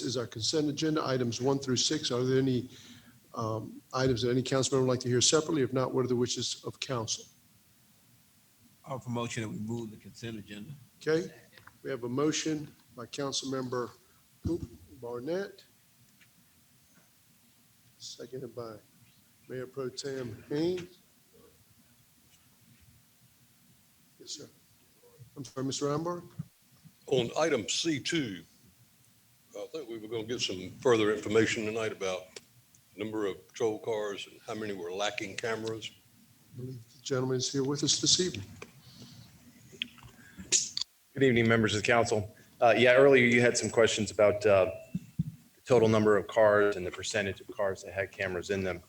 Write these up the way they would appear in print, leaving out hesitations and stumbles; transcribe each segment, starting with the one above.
is our consent agenda, items 1 through 6. Are there any items that any council member would like to hear separately? If not, what are the wishes of council? Our promotion that we move the consent agenda. Okay, we have a motion by Council Member Barnett, seconded by Mayor Pro Tem Haynes. Yes, sir. I'm sorry, Mr. Rambar. On item C2, I think we were going to get some further information tonight about number of patrol cars and how many were lacking cameras. I believe the gentleman is here with us this evening. Good evening, members of the council. Earlier you had some questions about the total number of cars and the percentage of cars that had cameras in them.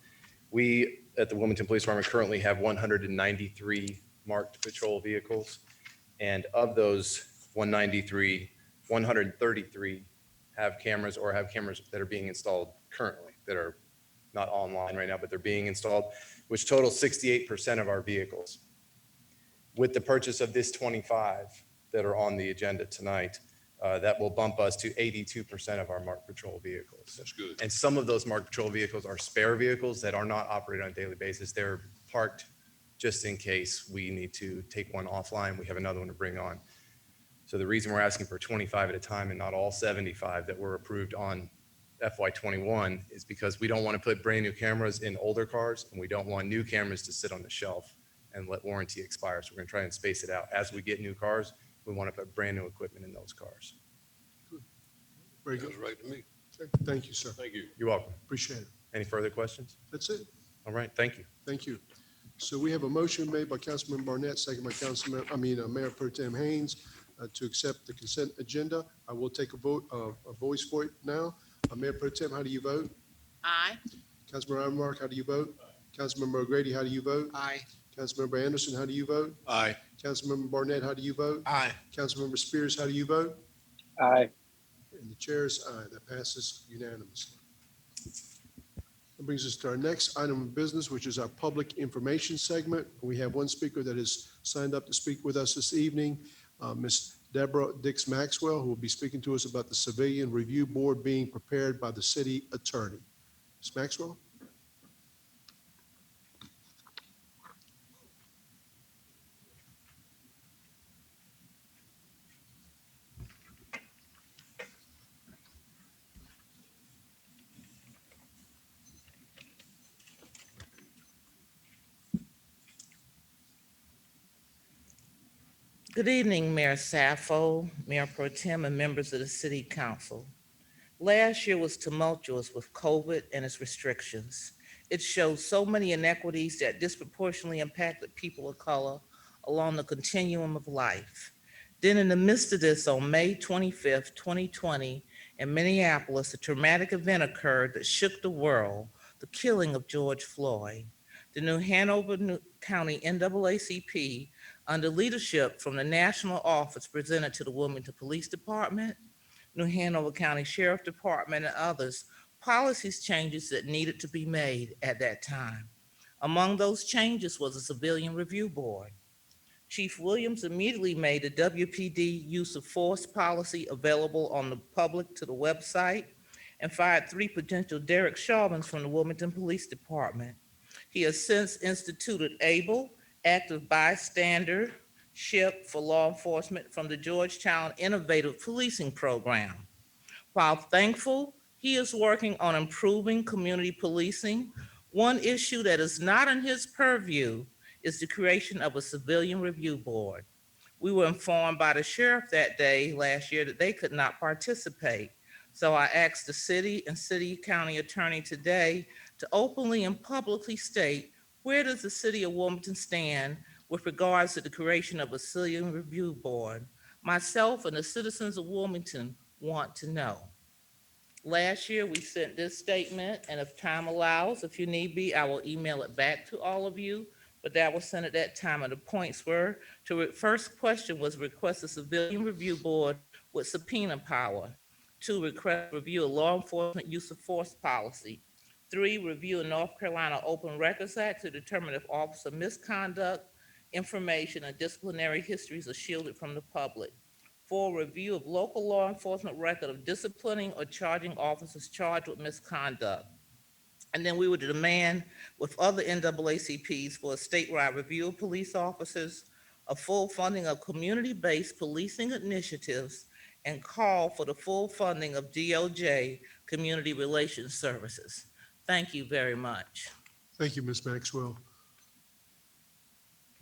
We at the Wilmington Police Department currently have 193 marked patrol vehicles. And of those 193, 133 have cameras or have cameras that are being installed currently that are not online right now, but they're being installed, which totals 68% of our vehicles. With the purchase of this 25 that are on the agenda tonight, that will bump us to 82% of our marked patrol vehicles. That's good. And some of those marked patrol vehicles are spare vehicles that are not operated on a daily basis. They're parked just in case we need to take one offline. We have another one to bring on. So the reason we're asking for 25 at a time and not all 75 that were approved on FY21 is because we don't want to put brand new cameras in older cars, and we don't want new cameras to sit on the shelf and let warranty expire. So we're going to try and space it out. As we get new cars, we want to put brand new equipment in those cars. Very good. Sounds right to me. Okay, thank you, sir. Thank you. You're welcome. Appreciate it. Any further questions? That's it. All right, thank you. Thank you. So we have a motion made by Councilman Barnett, second by Mayor Pro Tem Haynes, to accept the consent agenda. I will take a vote, a voice for it now. Mayor Pro Tem, how do you vote? Aye. Councilmember Ironmark, how do you vote? Councilmember O'Grady, how do you vote? Aye. Councilmember Anderson, how do you vote? Aye. Councilmember Barnett, how do you vote? Aye. Councilmember Spears, how do you vote? Aye. And the chair is aye. That passes unanimously. That brings us to our next item of business, which is our public information segment. We have one speaker that has signed up to speak with us this evening, Ms. Deborah Dix Maxwell, who will be speaking to us about the Civilian Review Board being prepared by the city attorney. Ms. Maxwell? Good evening, Mayor Sappho, Mayor Pro Tem, and members of the City Council. Last year was tumultuous with COVID and its restrictions. It showed so many inequities that disproportionately impacted people of color along the continuum of life. Then in the midst of this, on May 25th, 2020, in Minneapolis, a traumatic event occurred that shook the world, the killing of George Floyd. The new Hanover County NAACP, under leadership from the national office, presented to the Wilmington Police Department, New Hanover County Sheriff Department, and others, policies changes that needed to be made at that time. Among those changes was a Civilian Review Board. Chief Williams immediately made the WPD use of force policy available on the public to the website and fired 3 potential Derek Chauvins from the Wilmington Police Department. He has since instituted ABLE, Active Bystandership for law enforcement, from the Georgetown Innovative Policing Program. While thankful, he is working on improving community policing. One issue that is not in his purview is the creation of a Civilian Review Board. We were informed by the sheriff that day last year that they could not participate. So I asked the city and city county attorney today to openly and publicly state, where does the city of Wilmington stand with regards to the creation of a Civilian Review Board? Myself and the citizens of Wilmington want to know. Last year, we sent this statement, and if time allows, if you need be, I will email it back to all of you, but that was sent at that time, and the points were, first question was request a Civilian Review Board with subpoena power. 2, request review of law enforcement use of force policy. 3, review a North Carolina Open Records Act to determine if officer misconduct, information, and disciplinary histories are shielded from the public. for review of local law enforcement record of disciplining or charging officers charged with misconduct. And then we would demand with other NAACPs for a statewide review of police officers, a full funding of community-based policing initiatives, and call for the full funding of DOJ Community Relations Services. Thank you very much. Thank you, Ms. Maxwell.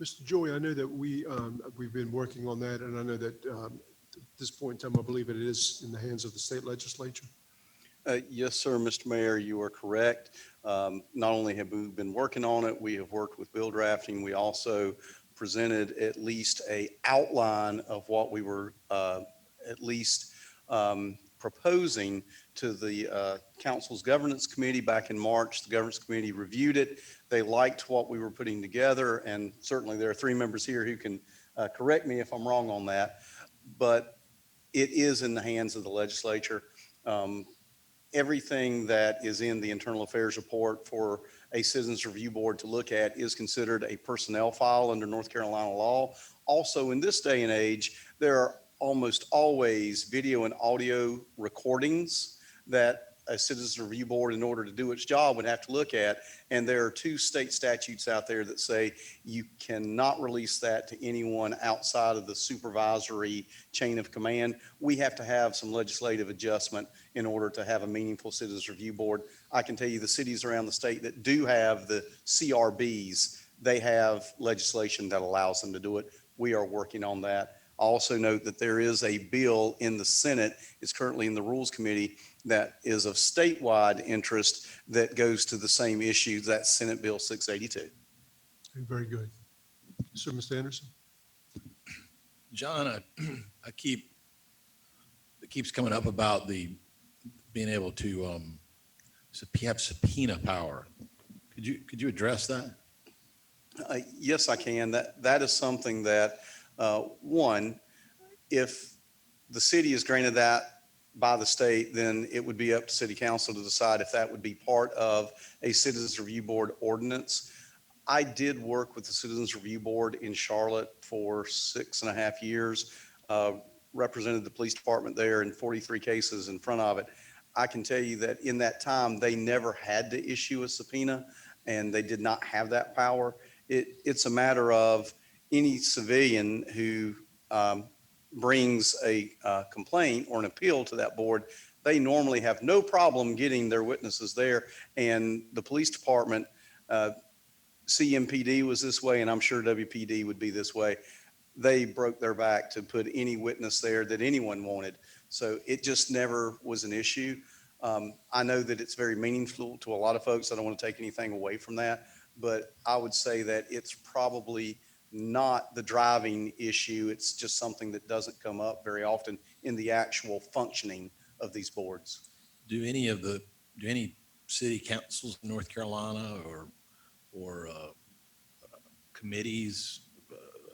Mr. Joey, I know that we've been working on that, and I know that at this point in time, I believe it is in the hands of the state legislature. Yes, sir, Mr. Mayor, you are correct. Not only have we been working on it, we have worked with bill drafting. We also presented at least an outline of what we were at least proposing to the council's governance committee back in March. The governance committee reviewed it. They liked what we were putting together, and certainly there are three members here who can correct me if I'm wrong on that, but it is in the hands of the legislature. Everything that is in the internal affairs report for a citizens review board to look at is considered a personnel file under North Carolina law. Also, in this day and age, there are almost always video and audio recordings that a citizens review board, in order to do its job, would have to look at. And there are two state statutes out there that say you cannot release that to anyone outside of the supervisory chain of command. We have to have some legislative adjustment in order to have a meaningful citizens review board. I can tell you the cities around the state that do have the CRBs, they have legislation that allows them to do it. We are working on that. I also note that there is a bill in the Senate, it's currently in the Rules Committee, that is of statewide interest that goes to the same issue. That's Senate Bill 682. Very good. So, Mr. Anderson? John, it keeps coming up about the being able to have subpoena power. Could you address that? Yes, I can. That is something that, one, if the city is granted that by the state, then it would be up to city council to decide if that would be part of a citizens review board ordinance. I did work with the citizens review board in Charlotte for 6.5 years, represented the police department there in 43 cases in front of it. I can tell you that in that time, they never had to issue a subpoena, and they did not have that power. It's a matter of any civilian who brings a complaint or an appeal to that board, they normally have no problem getting their witnesses there. And the police department, CMPD was this way, and I'm sure WPD would be this way. They broke their back to put any witness there that anyone wanted. So it just never was an issue. I know that it's very meaningful to a lot of folks. I don't want to take anything away from that, but I would say that it's probably not the driving issue. It's just something that doesn't come up very often in the actual functioning of these boards. Do any city councils in North Carolina or committees,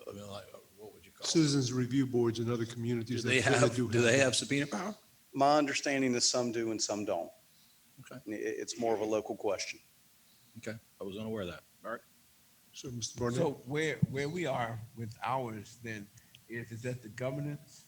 I mean, like, what would you call it? Citizens review boards in other communities. Do they have subpoena power? My understanding is some do and some don't. Okay. It's more of a local question. Okay, I was unaware of that. All right. So, Mr. Barnett? So where we are with ours then is that the governance?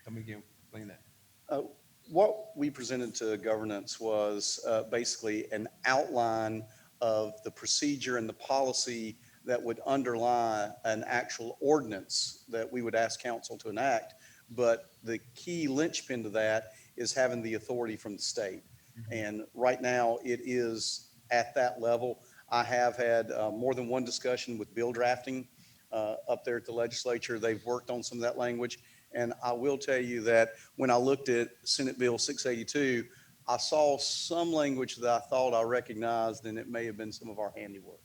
Come again, explain that. What we presented to governance was basically an outline of the procedure and the policy that would underlie an actual ordinance that we would ask council to enact. But the key linchpin to that is having the authority from the state. Mm-hmm. And right now it is at that level. I have had more than one discussion with bill drafting up there at the legislature. They've worked on some of that language. And I will tell you that when I looked at Senate Bill 682, I saw some language that I thought I recognized, and it may have been some of our handiwork.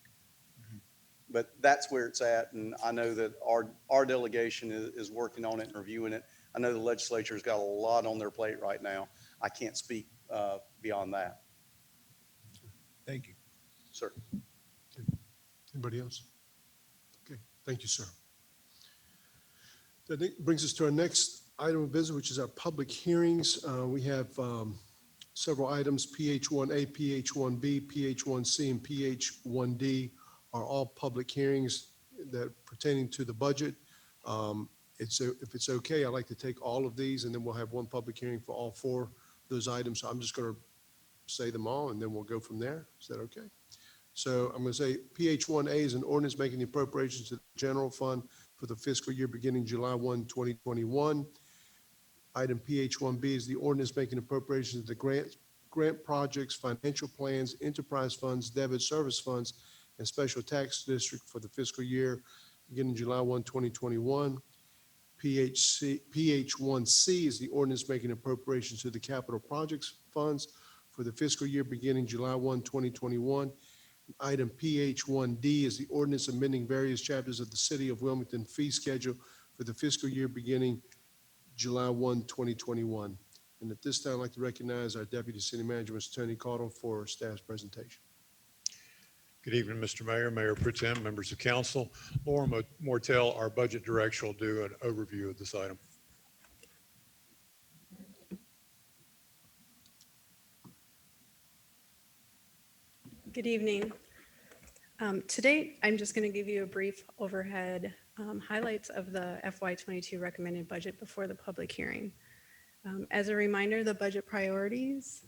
Mm-hmm. But that's where it's at. And I know that our delegation is working on it and reviewing it. I know the legislature's got a lot on their plate right now. I can't speak beyond that. Thank you. Sir. Anybody else? Okay, thank you, sir. That brings us to our next item of business, which is our public hearings. We have several items, PH1A, PH1B, PH1C, and PH1D are all public hearings that pertaining to the budget. If it's okay, I'd like to take all of these and then we'll have one public hearing for all four of those items. So I'm just going to say them all and then we'll go from there. Is that okay? So I'm going to say PH1A is an ordinance making the appropriations to the general fund for the fiscal year beginning July 1, 2021. Item PH1B is the ordinance making appropriations to the grant projects, financial plans, enterprise funds, debit service funds, and special tax district for the fiscal year beginning July 1, 2021. PH1C is the ordinance making appropriations to the capital projects funds for the fiscal year beginning July 1, 2021. Item PH1D is the ordinance amending various chapters of the City of Wilmington fee schedule for the fiscal year beginning July 1, 2021. And at this time, I'd like to recognize our Deputy City Manager, Mr. Tony Caudill, for staff's presentation. Good evening, Mr. Mayor, Mayor Pro Tem, members of council. Laura Mortel, our budget director, will do an overview of this item. Good evening. Today, I'm just going to give you a brief overhead highlights of the FY22 recommended budget before the public hearing. As a reminder, the budget priorities.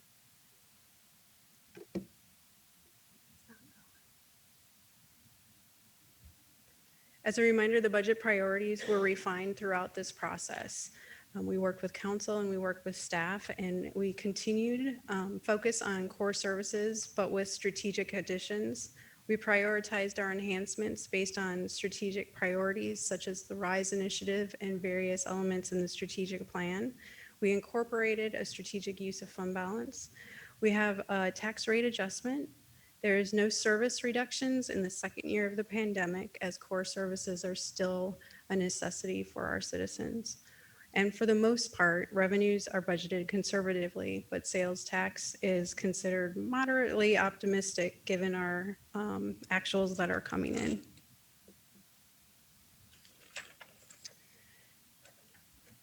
As a reminder, the budget priorities were refined throughout this process. We worked with council and we worked with staff, and we continued focus on core services, but with strategic additions. We prioritized our enhancements based on strategic priorities such as the RISE initiative and various elements in the strategic plan. We incorporated a strategic use of fund balance. We have a tax rate adjustment. There is no service reductions in the second year of the pandemic, as core services are still a necessity for our citizens. And for the most part, revenues are budgeted conservatively, but sales tax is considered moderately optimistic given our actuals that are coming in.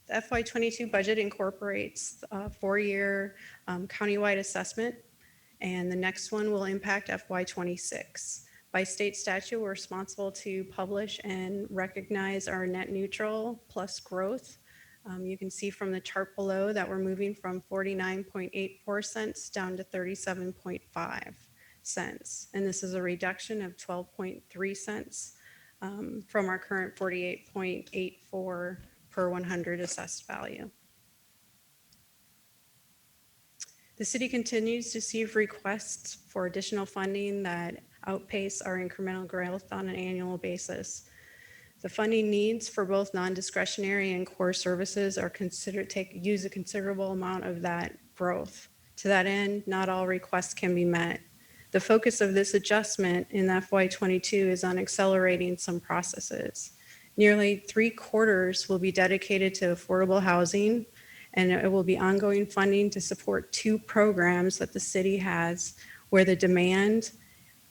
The FY22 budget incorporates a 4-year countywide assessment, and the next one will impact FY26. By state statute, we're responsible to publish and recognize our net neutral plus growth. You can see from the chart below that we're moving from 49.84 cents down to 37.5 cents. And this is a reduction of 12.3 cents from our current 48.84 per 100 assessed value. The city continues to receive requests for additional funding that outpace our incremental growth on an annual basis. The funding needs for both non-discretionary and core services are use a considerable amount of that growth. To that end, not all requests can be met. The focus of this adjustment in FY22 is on accelerating some processes. Nearly 3/4 will be dedicated to affordable housing, and it will be ongoing funding to support 2 programs that the city has where the demand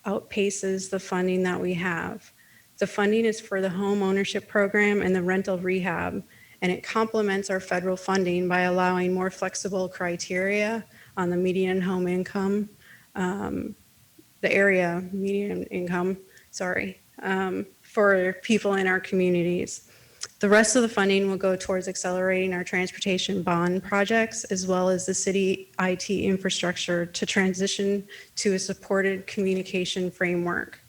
outpaces the funding that we have. The funding is for the home ownership program and the rental rehab, and it complements our federal funding by allowing more flexible criteria on the median home income, the area median income, for people in our communities. The rest of the funding will go towards accelerating our transportation bond projects, as well as the city IT infrastructure to transition to a supported communication framework.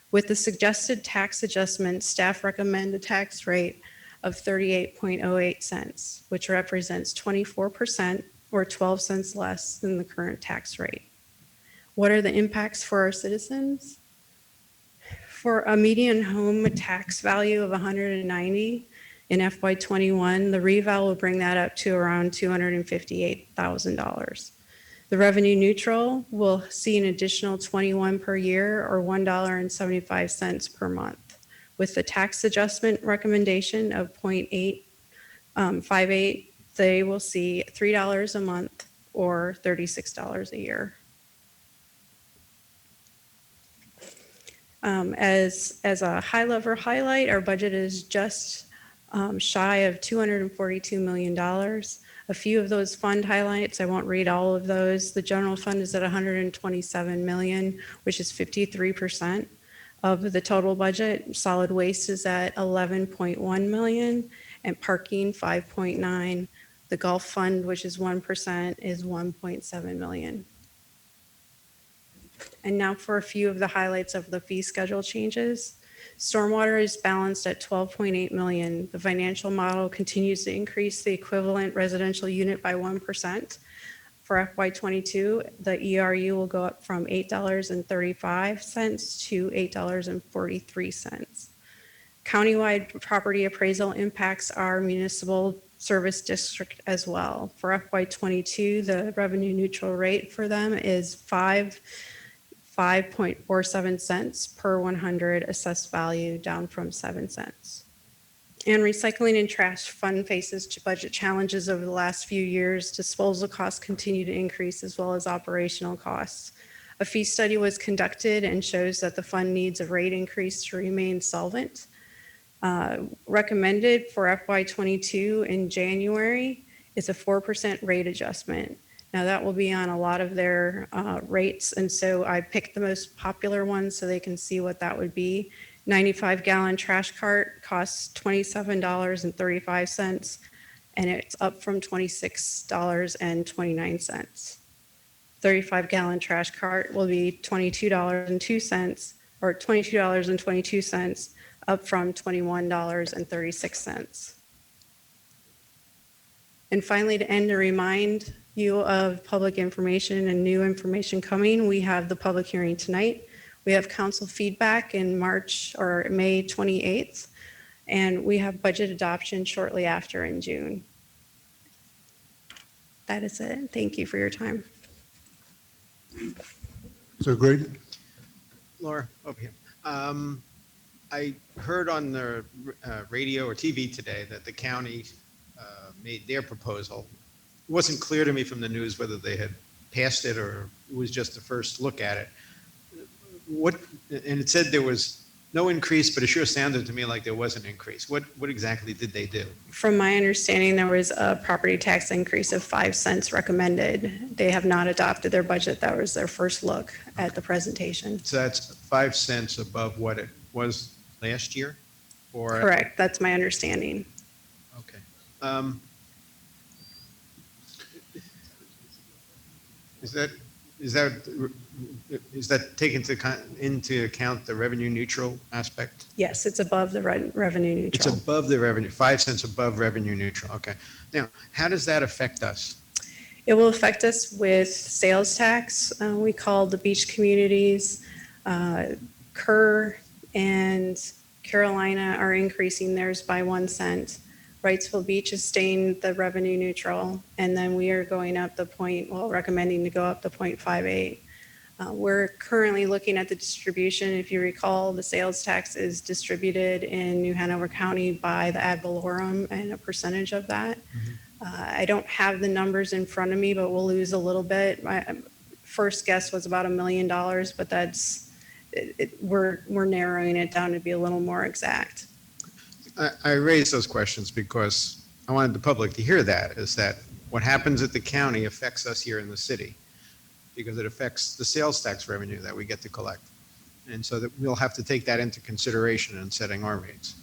With the suggested tax adjustment, staff recommend a tax rate of 38.08 cents, which represents 24% or 12 cents less than the current tax rate. What are the impacts for our citizens? For a median home tax value of 190 in FY21, the reval will bring that up to around $258,000. The revenue neutral will see an additional 21 per year or $1.75 per month. With the tax adjustment recommendation of 0.858, they will see $3 a month or $36 a year. As a high-level highlight, our budget is just shy of $242 million. A few of those fund highlights, I won't read all of those. The general fund is at $127 million, which is 53% of the total budget. Solid waste is at $11.1 million, and parking 5.9. The golf fund, which is 1%, is 1.7 million. And now for a few of the highlights of the fee schedule changes. Stormwater is balanced at 12.8 million. The financial model continues to increase the equivalent residential unit by 1%. For FY22, the ERU will go up from $8.35 to $8.43. Countywide property appraisal impacts our municipal service district as well. For FY22, the revenue neutral rate for them is 5.47 cents per 100 assessed value, down from 7 cents. And recycling and trash fund faces budget challenges over the last few years. Disposal costs continue to increase as well as operational costs. A fee study was conducted and shows that the fund needs a rate increase to remain solvent. Recommended for FY22 in January is a 4% rate adjustment. Now that will be on a lot of their rates, and so I picked the most popular ones so they can see what that would be. 95-gallon trash cart costs $27.35, and it's up from $26.29. 35-gallon trash cart will be $22.02 or $22.22, up from $21.36. And finally, to end, to remind you of public information and new information coming, we have the public hearing tonight. We have council feedback in March or May 28th, and we have budget adoption shortly after in June. That is it. Thank you for your time. So great. Laura, over here. I heard on the radio or TV today that the county made their proposal. It wasn't clear to me from the news whether they had passed it or it was just the first look at it. And it said there was no increase, but it sure sounded to me like there was an increase. What exactly did they do? From my understanding, there was a property tax increase of 5 cents recommended. They have not adopted their budget. That was their first look at the presentation. So that's 5 cents above what it was last year? Or Correct. That's my understanding. Okay. Is that taken into account the revenue neutral aspect? Yes, it's above the revenue It's neutral. above the revenue, 5 cents above revenue neutral. Okay. Now, how does that affect us? It will affect us with sales tax. We call the beach communities. Kerr and Carolina are increasing theirs by 1 cent. Wrightsville Beach is staying the revenue neutral, and then we are going up recommending to go up to 0.58. We're currently looking at the distribution. If you recall, the sales tax is distributed in New Hanover County by the ad valorem and a percentage of that. I don't have the numbers in front of me, but we'll lose a little bit. My first guess was about $1 million, but we're narrowing it down to be a little more exact. I raised those questions because I wanted the public to hear that, is that what happens at the county affects us here in the city because it affects the sales tax revenue that we get to collect. And so that we'll have to take that into consideration in setting our rates.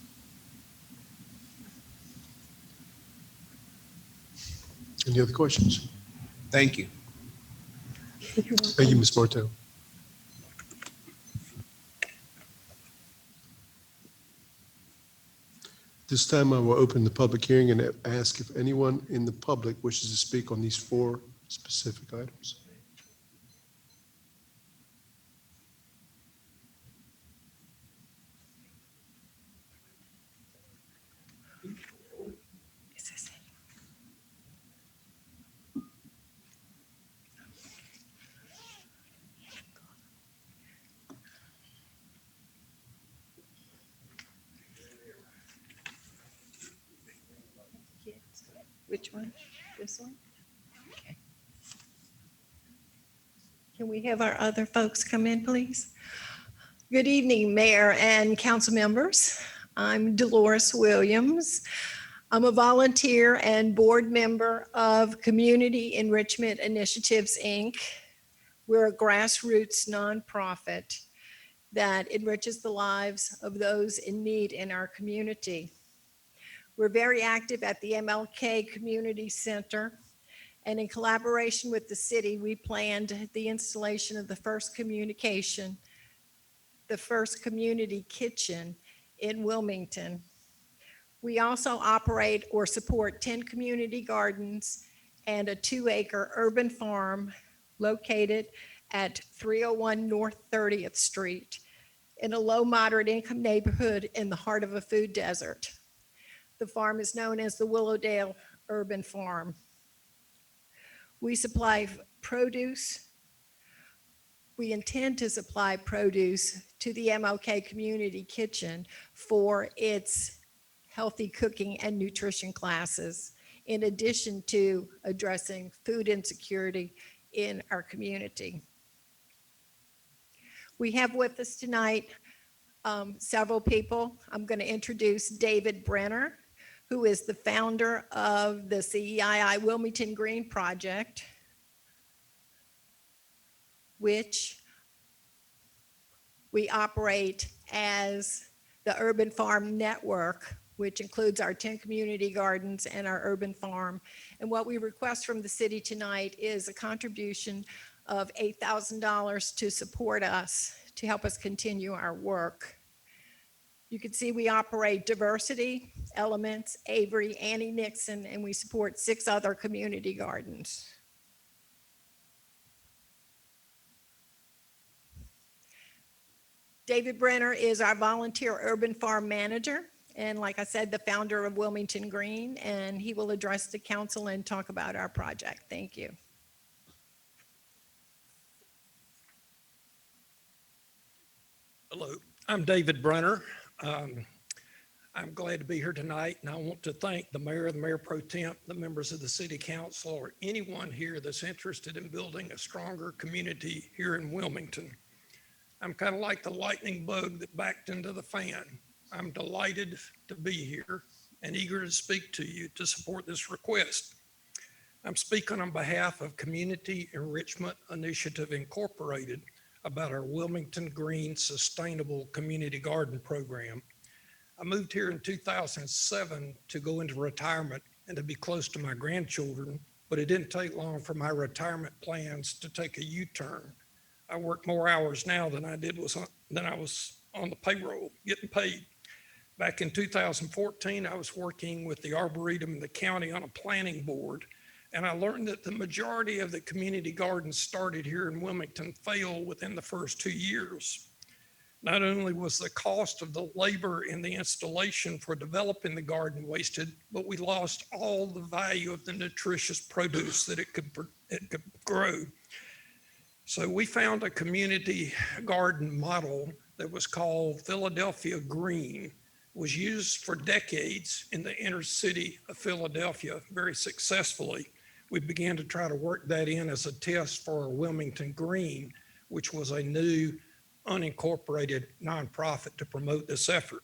Any other questions? Thank you. Thank you, Ms. Martell. This time I will open the public hearing and ask if anyone in the public wishes to speak on these 4 specific items. Which one? This one? Okay. Can we have our other folks come in, please? Good evening, Mayor and council members. I'm Dolores Williams. I'm a volunteer and board member of Community Enrichment Initiatives, Inc. We're a grassroots nonprofit that enriches the lives of those in need in our community. We're very active at the MLK Community Center. And in collaboration with the city, we planned the installation of the first community kitchen in Wilmington. We also operate or support 10 community gardens and a 2-acre urban farm located at 301 North 30th Street in a low moderate income neighborhood in the heart of a food desert. The farm is known as the Willowdale Urban Farm. We supply produce. We intend to supply produce to the MLK Community Kitchen for its healthy cooking and nutrition classes, in addition to addressing food insecurity in our community. We have with us tonight several people. I'm going to introduce David Brenner, who is the founder of the CEII Wilmington Green Project, which we operate as the Urban Farm Network, which includes our 10 community gardens and our urban farm. And what we request from the city tonight is a contribution of $8,000 to support us, to help us continue our work. You can see we operate Diversity, Elements, Avery, Annie Nixon, and we support 6 other community gardens. David Brenner is our volunteer urban farm manager, and like I said, the founder of Wilmington Green, and he will address the council and talk about our project. Thank you. Hello, I'm David Brenner. I'm glad to be here tonight, and I want to thank the mayor, the mayor pro temp, the members of the city council, or anyone here that's interested in building a stronger community here in Wilmington. I'm kind of like the lightning bug that backed into the fan. I'm delighted to be here and eager to speak to you to support this request. I'm speaking on behalf of Community Enrichment Initiative Incorporated about our Wilmington Green Sustainable Community Garden Program. I moved here in 2007 to go into retirement and to be close to my grandchildren, but it didn't take long for my retirement plans to take a U-turn. I work more hours now than I was on the payroll, getting paid. Back in 2014, I was working with the Arboretum in the county on a planning board, and I learned that the majority of the community gardens started here in Wilmington failed within the first 2 years. Not only was the cost of the labor in the installation for developing the garden wasted, but we lost all the value of the nutritious produce that it could grow. So we found a community garden model that was called Philadelphia Green. It was used for decades in the inner city of Philadelphia very successfully. We began to try to work that in as a test for Wilmington Green, which was a new unincorporated nonprofit to promote this effort.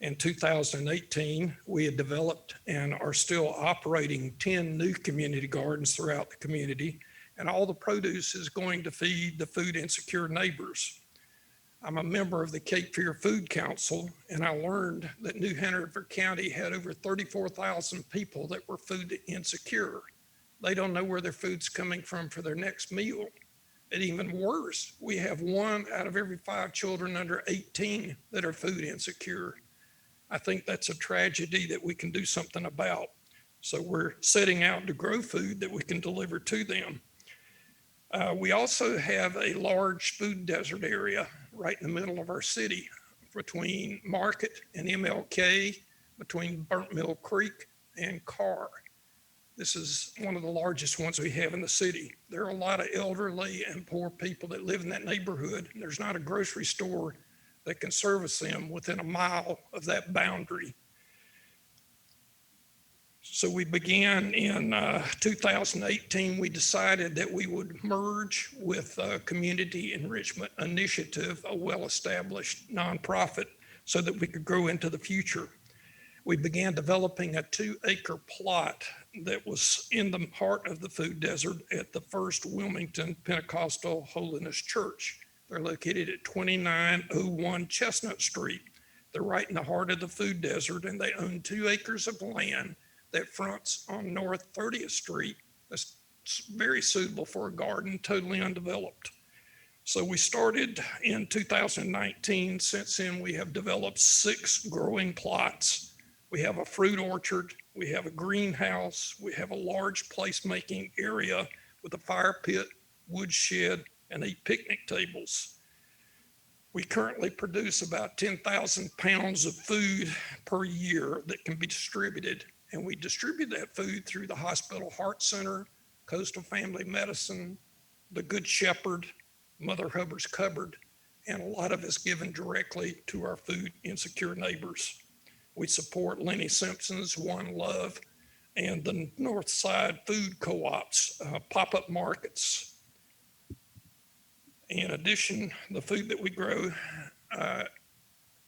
In 2018, we had developed and are still operating 10 new community gardens throughout the community, and all the produce is going to feed the food insecure neighbors. I'm a member of the Cape Fear Food Council, and I learned that New Hanover County had over 34,000 people that were food insecure. They don't know where their food's coming from for their next meal. And even worse, we have 1 out of every 5 children under 18 that are food insecure. I think that's a tragedy that we can do something about. So we're setting out to grow food that we can deliver to them. We also have a large food desert area right in the middle of our city between Market and MLK, between Burnt Mill Creek and Carr. This is one of the largest ones we have in the city. There are a lot of elderly and poor people that live in that neighborhood. And there's not a grocery store that can service them within a mile of that boundary. So we began in 2018, we decided that we would merge with Community Enrichment Initiative, a well-established nonprofit, so that we could grow into the future. We began developing a 2-acre plot that was in the heart of the food desert at the First Wilmington Pentecostal Holiness Church. They're located at 2901 Chestnut Street. They're right in the heart of the food desert, and they own 2 acres of land that fronts on North 30th Street. That's very suitable for a garden, totally undeveloped. So we started in 2019. Since then, we have developed 6 growing plots. We have a fruit orchard, we have a greenhouse, we have a large placemaking area with a fire pit, wood shed, and 8 picnic tables. We currently produce about 10,000 pounds of food per year that can be distributed. And we distribute that food through the Hospital Heart Center, Coastal Family Medicine, the Good Shepherd, Mother Hubbard's Cupboard, and a lot of it's given directly to our food insecure neighbors. We support Lenny Simpson's One Love and the North Side Food Co-ops, pop-up markets. In addition, the food that we grow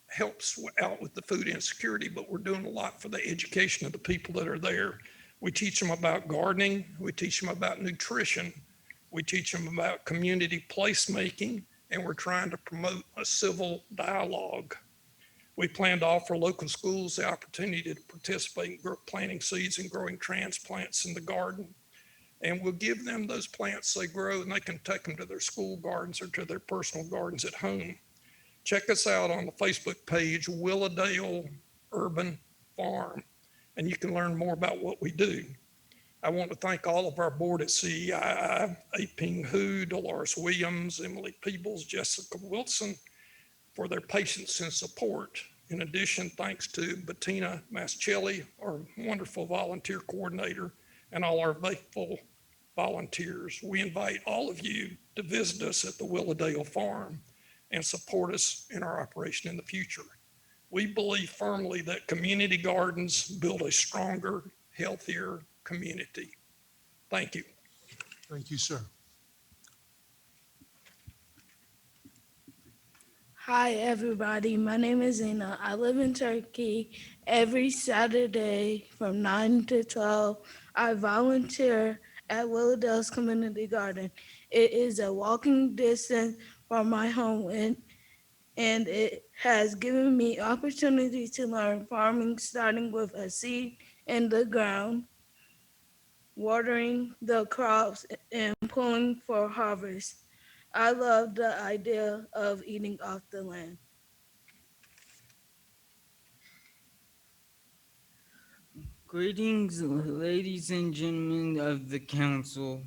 helps out with the food insecurity, but we're doing a lot for the education of the people that are there. We teach them about gardening. We teach them about nutrition. We teach them about community placemaking, and we're trying to promote a civil dialogue. We plan to offer local schools the opportunity to participate in planting seeds and growing transplants in the garden. And we'll give them those plants they grow, and they can take them to their school gardens or to their personal gardens at home. Check us out on the Facebook page, Willowdale Urban Farm, and you can learn more about what we do. I want to thank all of our board at CEII, A. Hu, Dolores Williams, Emily Peebles, Jessica Wilson, for their patience and support. In addition, thanks to Bettina Maschelli, our wonderful volunteer coordinator, and all our faithful volunteers. We invite all of you to visit us at the Willowdale Farm and support us in our operation in the future. We believe firmly that community gardens build a stronger, healthier community. Thank you. Thank you, sir. Hi, everybody. My name is Zena. I live in Turkey. Every Saturday from 9 to 12, I volunteer at Willowdale's Community Garden. It is a walking distance from my home, and it has given me opportunity to learn farming, starting with a seed in the ground, watering the crops, and pulling for harvest. I love the idea of eating off the land. Greetings, ladies and gentlemen of the council.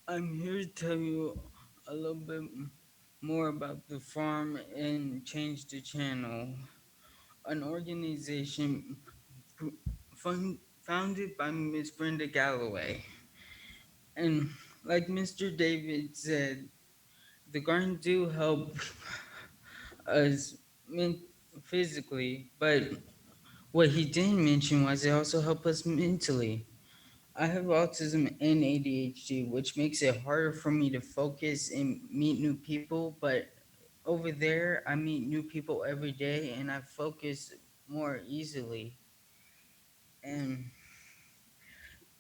I'm here to tell you a little bit more about the farm and Change the Channel, an organization founded by Miss Brenda Galloway. And like Mr. David said, the garden do help us physically, but what he didn't mention was it also helps us mentally. I have autism and ADHD, which makes it harder for me to focus and meet new people. But over there, I meet new people every day and I focus more easily. And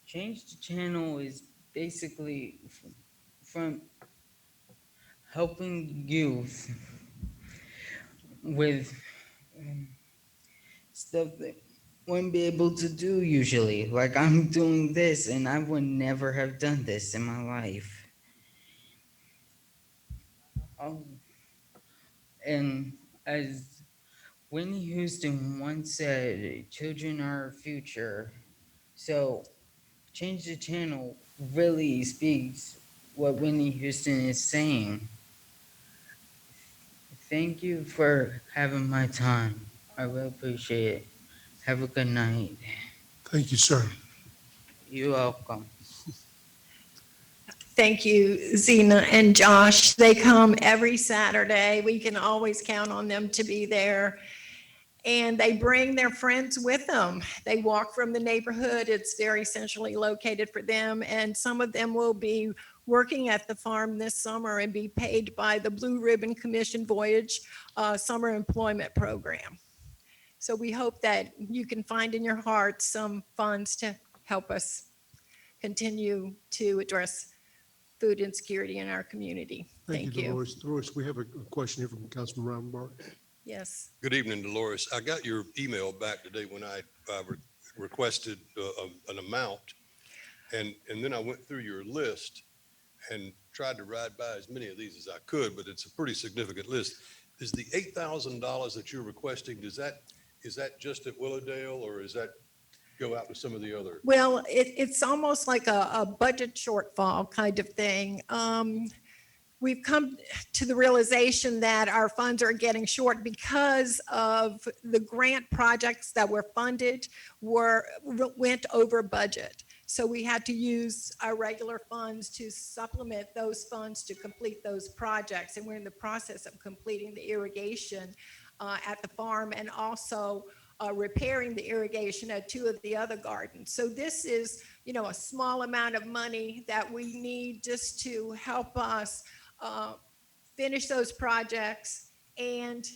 Change the Channel is basically from helping youth with stuff that wouldn't be able to do usually. Like I'm doing this and I would never have done this in my life. And as Whitney Houston once said, children are our future. So Change the Channel really speaks what Whitney Houston is saying. Thank you for having my time. I really appreciate it. Have a good night. Thank you, sir. You're welcome. Thank you, Zena and Josh. They come every Saturday. We can always count on them to be there. And they bring their friends with them. They walk from the neighborhood. It's very centrally located for them. And some of them will be working at the farm this summer and be paid by the Blue Ribbon Commission Voyage Summer Employment Program. So we hope that you can find in your heart some funds to help us continue to address food insecurity in our community. Thank you. Dolores. Dolores, we have a question here from Councilman Rodenbach. Yes. Good evening, Dolores. I got your email back today when I requested an amount. And then I went through your list and tried to ride by as many of these as I could, but it's a pretty significant list. Is the $8,000 that you're requesting, is that just at Willowdale, or is that go out to some of the other? Well, it's almost like a budget shortfall kind of thing. We've come to the realization that our funds are getting short because of the grant projects that were funded went over budget. So we had to use our regular funds to supplement those funds to complete those projects. And we're in the process of completing the irrigation at the farm, and also repairing the irrigation at 2 of the other gardens. So this is, a small amount of money that we need just to help us finish those projects and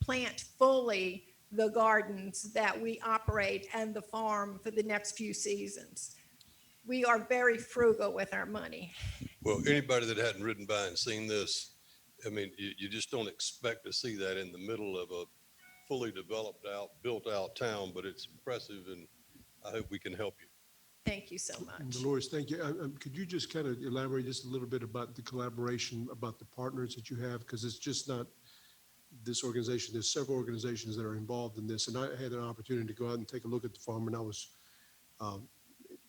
plant fully the gardens that we operate and the farm for the next few seasons. We are very frugal with our money. Well, anybody that hadn't ridden by and seen this, I mean, you just don't expect to see that in the middle of a fully developed out, built out town, but it's impressive, and I hope we can help you. Thank you so much. Dolores, thank you. Could you just kind of elaborate just a little bit about the collaboration, about the partners that you have? Because it's just not this organization. There's several organizations that are involved in this. And I had an opportunity to go out and take a look at the farm, and I was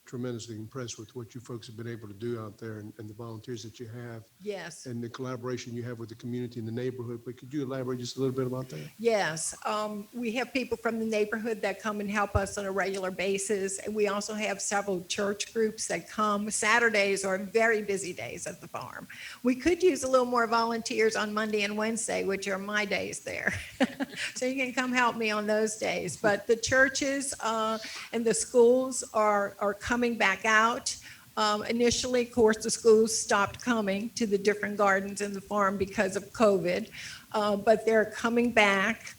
tremendously impressed with what you folks have been able to do out there, and the volunteers that you have, Yes. and the collaboration you have with the community and the neighborhood. But could you elaborate just a little bit about that? Yes, we have people from the neighborhood that come and help us on a regular basis. And we also have several church groups that come. Saturdays are very busy days at the farm. We could use a little more volunteers on Monday and Wednesday, which are my days there. So you can come help me on those days. But the churches and the schools are coming back out. Initially, of course, the schools stopped coming to the different gardens in the farm because of COVID, but they're coming back.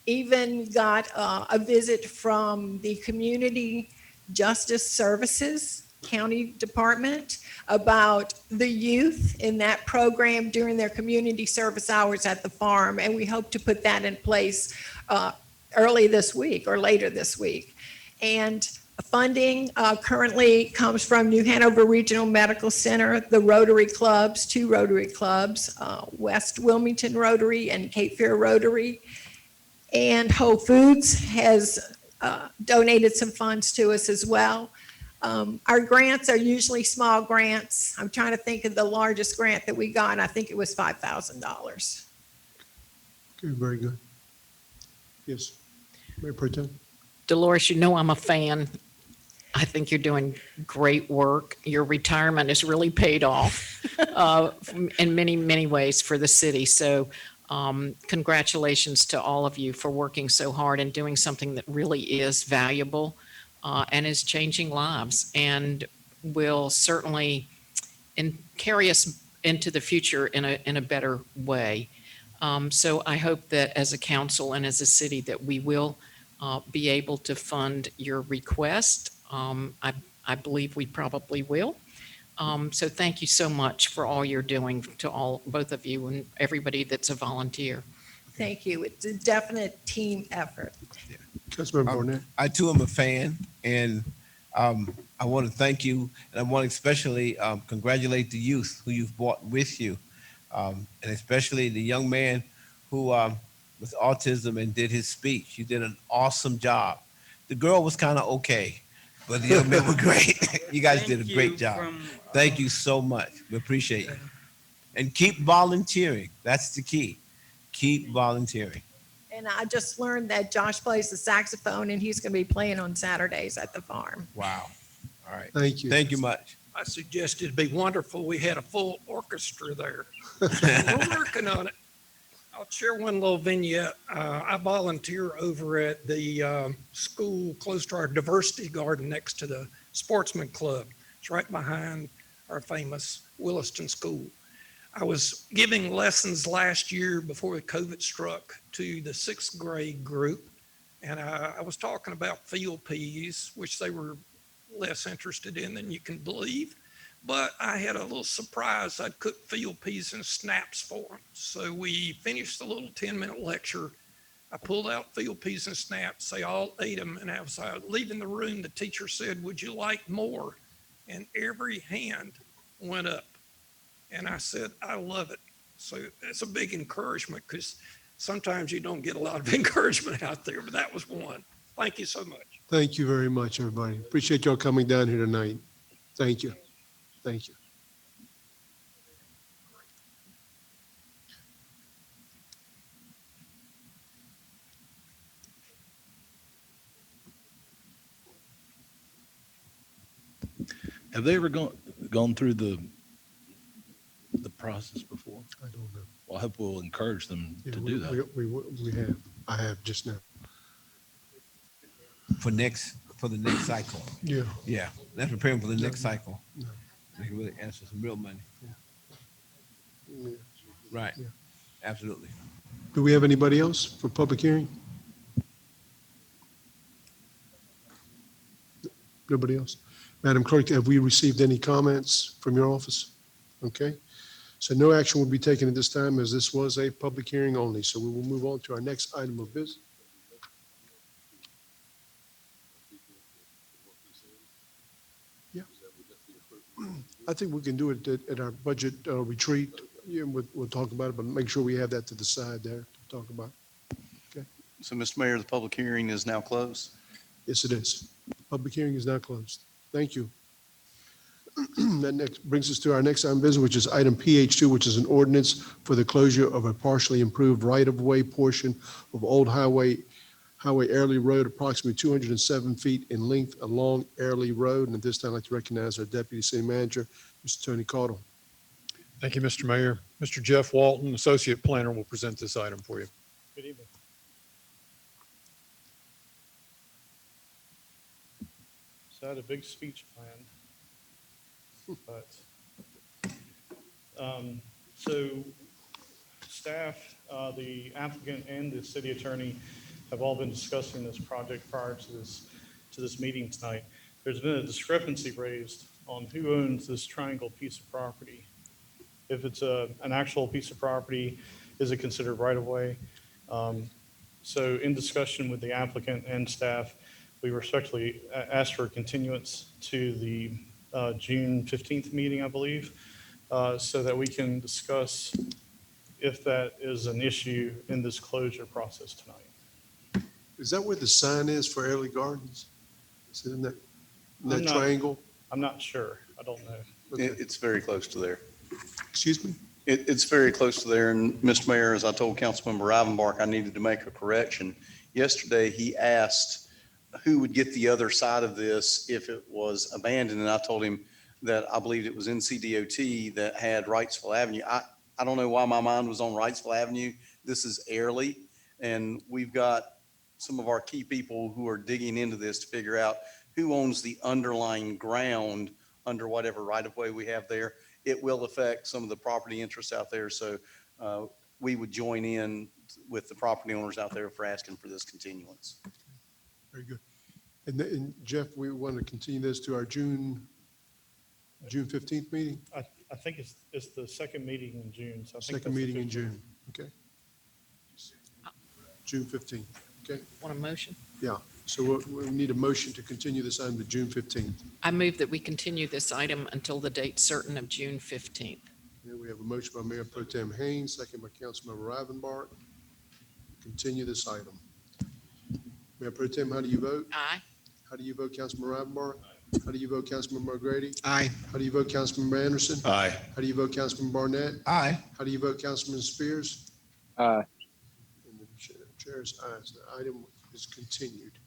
Even got a visit from the Community Justice Services County Department about the youth in that program during their community service hours at the farm, and we hope to put that in place early this week or later this week. And funding currently comes from New Hanover Regional Medical Center, the Rotary Clubs, 2 Rotary Clubs, West Wilmington Rotary and Cape Fear Rotary. And Whole Foods has donated some funds to us as well. Our grants are usually small grants. I'm trying to think of the largest grant that we got. I think it was $5,000. Okay, very good. Yes, Mayor Pro Tem. Dolores, I'm a fan. I think you're doing great work. Your retirement has really paid off in many, many ways for the city. So congratulations to all of you for working so hard and doing something that really is valuable and is changing lives, and will certainly carry us into the future in a better way. So I hope that as a council and as a city that we will be able to fund your request. I believe we probably will. So thank you so much for all you're doing to both of you and everybody that's a volunteer. Thank you. It's a definite team effort. Councilmember Barnett. I too am a fan, and I want to thank you, and I want to especially congratulate the youth who you've brought with you, and especially the young man who with autism and did his speech. You did an awesome job. The girl was kind of okay, but the young man were great. You guys did a great job. Thank you so much. We appreciate you. And keep volunteering. That's the key. Keep volunteering. And I just learned that Josh plays the saxophone, and he's going to be playing on Saturdays at the farm. Wow. All right. Thank you. Thank you much. I suggest it'd be wonderful. We had a full orchestra there. We're working on it. I'll share one little vignette. I volunteer over at the school close to our diversity garden next to the sportsman club. It's right behind our famous Williston School. I was giving lessons last year before the COVID struck to the 6th grade group. And I was talking about field peas, which they were less interested in than you can believe. But I had a little surprise. I'd cooked field peas and snaps for them. So we finished the little 10-minute lecture. I pulled out field peas and snaps. They all ate them. And as I was leaving the room, the teacher said, "Would you like more?" And every hand went up. And I said, "I love it." So it's a big encouragement, because sometimes you don't get a lot of encouragement out there, but that was one. Thank you so much. Thank you very much, everybody. Appreciate y'all coming down here tonight. Thank you. Thank you. Have they ever gone through the process before? I don't know. Well, I hope we'll encourage them Yeah, to do that. We have. I have just now. For the next cycle. Yeah. Yeah, that's preparing for the next No. cycle. No. They can really answer some real money. Yeah. Right. Yeah. Absolutely. Do we have anybody else for public hearing? Nobody else? Madam Clerk, have we received any comments from your office? Okay. So no action will be taken at this time, as this was a public hearing only. So we will move on to our next item of business. Yeah. I think we can do it at our budget retreat. Yeah, we'll talk about it, but make sure we have that to the side there to talk about. So, Mr. Mayor, the public hearing is now closed. Yes, it is. Public hearing is now closed. Thank you. That next brings us to our next item of business, which is item PH2, which is an ordinance for the closure of a partially improved right-of-way portion of Old Highway Airlie Road, approximately 207 feet in length along Airlie Road. And at this time, I'd like to recognize our Deputy City Manager, Mr. Tony Caudle. Thank you, Mr. Mayor. Mr. Jeff Walton, Associate Planner, will present this item for you. Good evening. So I had a big speech planned, but, so staff, the applicant and the city attorney have all been discussing this project prior to this meeting tonight. There's been a discrepancy raised on who owns this triangle piece of property. If it's an actual piece of property, is it considered right of way? So in discussion with the applicant and staff, we respectfully asked for a continuance to the June 15th meeting, I believe, so that we can discuss if that is an issue in this closure process tonight. Is that where the sign is for Airlie Gardens? Is it in that I'm not- triangle? I'm not sure. I don't know. Okay. It's very close to there. Excuse me? It's very close to there. And Mr. Mayor, as I told Councilmember Rivenbark, I needed to make a correction. Yesterday, he asked who would get the other side of this if it was abandoned. And I told him that I believed it was NCDOT that had Wrightsville Avenue. I don't know why my mind was on Wrightsville Avenue. This is Airlie. And we've got some of our key people who are digging into this to figure out who owns the underlying ground under whatever right-of-way we have there. It will affect some of the property interests out there. So we would join in with the property owners out there for asking for this continuance. Very good. And Jeff, we want to continue this to our June 15th meeting? I think it's the second meeting in June. So I think Second that's the meeting in 15th. June, okay? June 15th, okay? Want a motion? Yeah, so we need a motion to continue this item to June 15th. I move that we continue this item until the date certain of June 15th. Yeah, we have a motion by Mayor Pro Tem Haynes, second by Councilmember Rivenbark. Continue this item. Mayor Pro Tem, how do you vote? Aye. How do you vote, Councilmember Rivenbark? How do you vote, Councilmember McGrady? Aye. How do you vote, Councilmember Anderson? Aye. How do you vote, Councilmember Barnett? Aye. How do you vote, Councilman Spears? Aye. And the chair's aye. So the item is continued.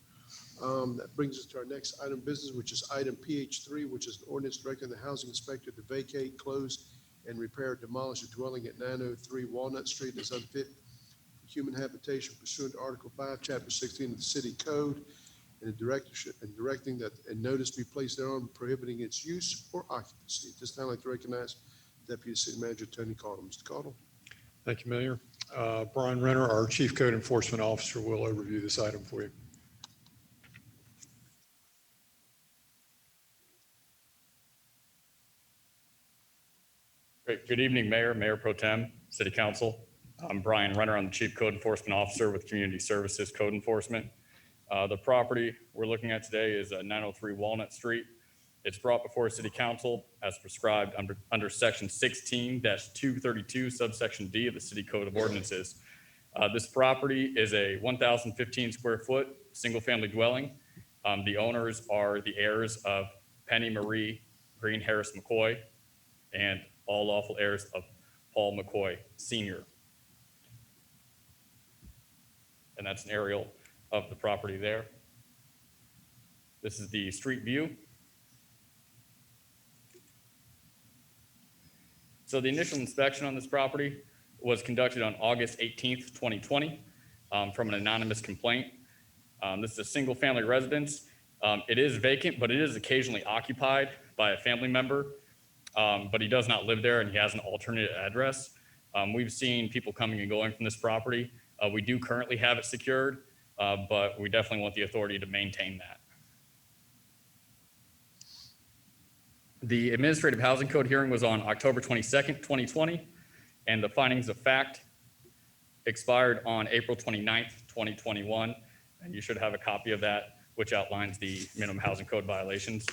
That brings us to our next item of business, which is item PH3, which is an ordinance directing the housing inspector to vacate, close, and repair or demolish a dwelling at 903 Walnut Street as unfit for human habitation pursuant to Article 5, Chapter 16 of the City Code, and directing that a notice be placed thereon prohibiting its use or occupancy. At this time, I'd like to recognize Deputy City Manager Tony Caudle. Mr. Caudle. Thank you, Mayor. Brian Renner, our Chief Code Enforcement Officer, will overview this item for you. Great. Good evening, Mayor, Mayor Pro Tem, City Council. I'm Brian Renner. I'm the Chief Code Enforcement Officer with Community Services Code Enforcement. The property we're looking at today is 903 Walnut Street. It's brought before City Council as prescribed under Section 16-232, subsection D of the City Code of Ordinances. This property is a 1,015 square foot single-family dwelling. The owners are the heirs of Penny Marie Green Harris McCoy and all lawful heirs of Paul McCoy Sr. And that's an aerial of the property there. This is the street view. So the initial inspection on this property was conducted on August 18th, 2020, from an anonymous complaint. This is a single family residence. It is vacant, but it is occasionally occupied by a family member, but he does not live there and he has an alternate address. We've seen people coming and going from this property. We do currently have it secured, but we definitely want the authority to maintain that. The Administrative Housing Code hearing was on October 22nd, 2020, and the findings of fact expired on April 29th, 2021, and you should have a copy of that, which outlines the minimum housing code violations.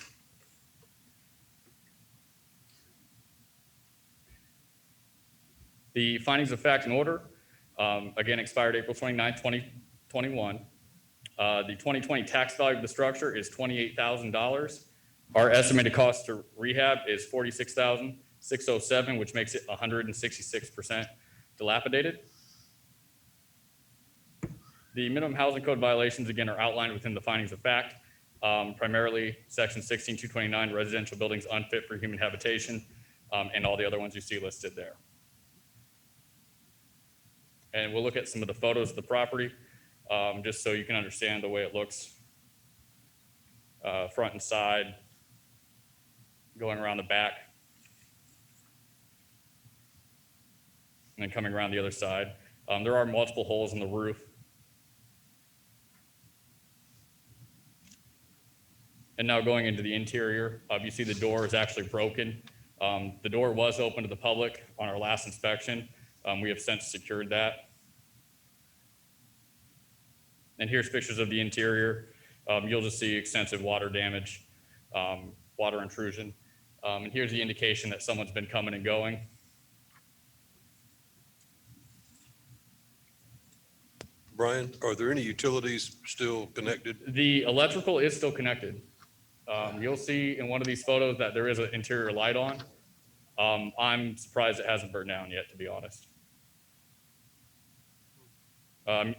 The findings of fact in order, again, expired April 29th, 2021. The 2020 tax value of the structure is $28,000. Our estimated cost to rehab is $46,607, which makes it 166% dilapidated. The minimum housing code violations, again, are outlined within the findings of fact, primarily section 16-229, residential buildings unfit for human habitation, and all the other ones you see listed there. And we'll look at some of the photos of the property, just so you can understand the way it looks front and side, going around the back, and then coming around the other side. There are multiple holes in the roof. And now going into the interior, you see the door is actually broken. The door was open to the public on our last inspection. We have since secured that. And here's pictures of the interior. You'll just see extensive water damage, water intrusion. And here's the indication that someone's been coming and going. Brian, are there any utilities still connected? The electrical is still connected. You'll see in one of these photos that there is an interior light on. I'm surprised it hasn't burned down yet, to be honest.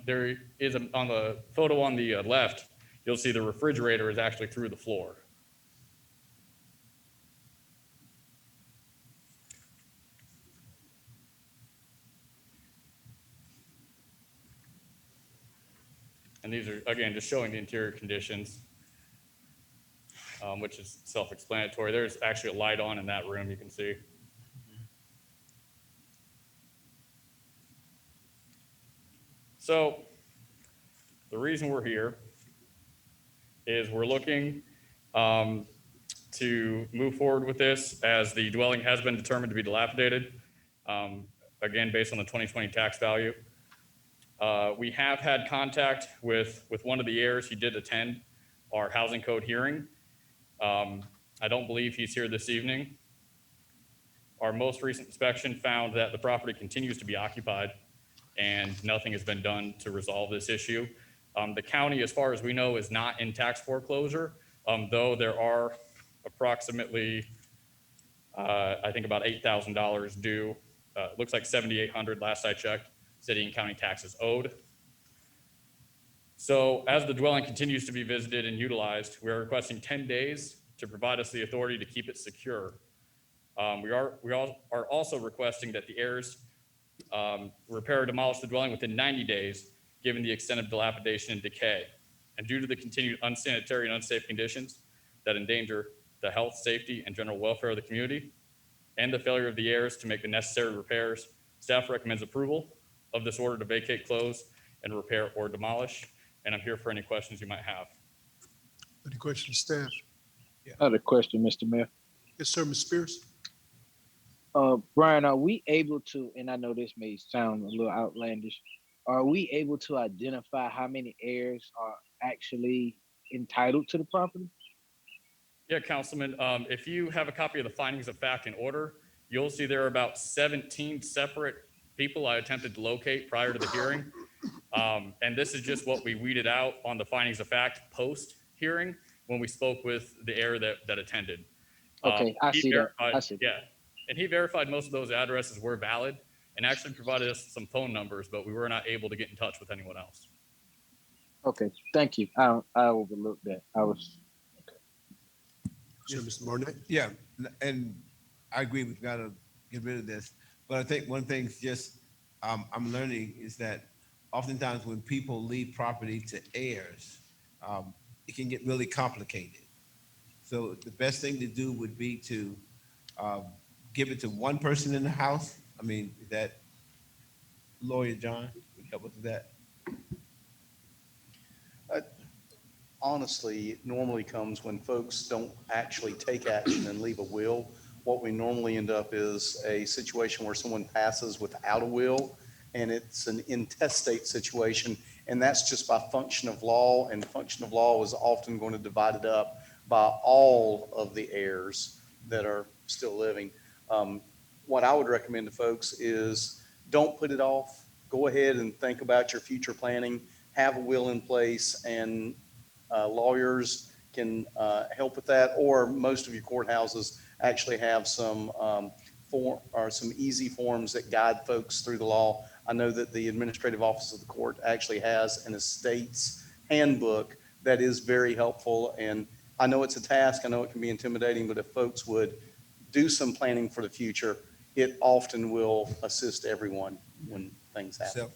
There is on the photo on the left, you'll see the refrigerator is actually through the floor. And these are, again, just showing the interior conditions, which is self-explanatory. There's actually a light on in that room, you can see. So the reason we're here is we're looking to move forward with this as the dwelling has been determined to be dilapidated, again, based on the 2020 tax value. We have had contact with one of the heirs. He did attend our housing code hearing. I don't believe he's here this evening. Our most recent inspection found that the property continues to be occupied and nothing has been done to resolve this issue. The county, as far as we know, is not in tax foreclosure, though there are approximately, I think about $8,000 due. It looks like $7,800 last I checked, city and county taxes owed. So as the dwelling continues to be visited and utilized, we are requesting 10 days to provide us the authority to keep it secure. We are also requesting that the heirs repair or demolish the dwelling within 90 days, given the extent of dilapidation and decay. And due to the continued unsanitary and unsafe conditions that endanger the health, safety, and general welfare of the community, and the failure of the heirs to make the necessary repairs, staff recommends approval of this order to vacate, close, and repair or demolish. And I'm here for any questions you might have. Any questions, staff? I had a question, Mr. Mayor. Yes, sir, Ms. Spears. Brian, are we able to, and I know this may sound a little outlandish, are we able to identify how many heirs are actually entitled to the property? Yeah, Councilman, if you have a copy of the findings of fact in order, you'll see there are about 17 separate people I attempted to locate prior to the hearing. And this is just what we weeded out on the findings of fact post-hearing when we spoke with the heir that attended. Okay, I He see that. verified- I see that. Yeah, and he verified most of those addresses were valid and actually provided us some phone numbers, but we were not able to get in touch with anyone else. Okay, thank you. I overlooked that. I was. Sure, Mr. Barnett? Yeah, and I agree, we've got to get rid of this. But I think one thing just I'm learning is that oftentimes when people leave property to heirs, it can get really complicated. So the best thing to do would be to give it to one person in the house. I mean, is that Lawyer John would help us with that? Honestly, it normally comes when folks don't actually take action and leave a will. What we normally end up is a situation where someone passes without a will, and it's an intestate situation, and that's just by function of law, and function of law is often going to divide it up by all of the heirs that are still living. What I would recommend to folks is don't put it off. Go ahead and think about your future planning, have a will in place, and lawyers can help with that, or most of your courthouses actually have some some easy forms that guide folks through the law. I know that the Administrative Office of the Court actually has an estates handbook that is very helpful, and I know it's a task, I know it can be intimidating, but if folks would do some planning for the future, it often will assist everyone when things happen.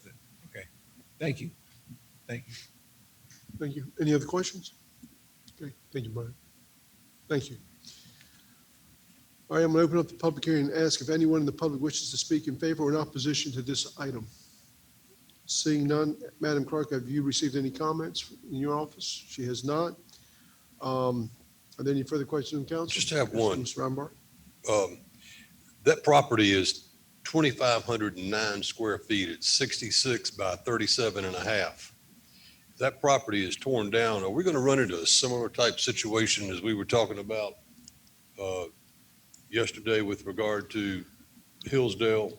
Okay, thank you. Thank you. Thank you. Any other questions? Okay, thank you, Brian. Thank you. All right, I'm going to open up the public hearing and ask if anyone in the public wishes to speak in favor or in opposition to this item. Seeing none, Madam Clerk, have you received any comments in your office? She has not. Are there any further questions on council? Just have one. Mr. Reinbart? That property is 2,509 square feet. It's 66 by 37 and a half. If that property is torn down, are we going to run into a similar type situation as we were talking about yesterday with regard to Hillsdale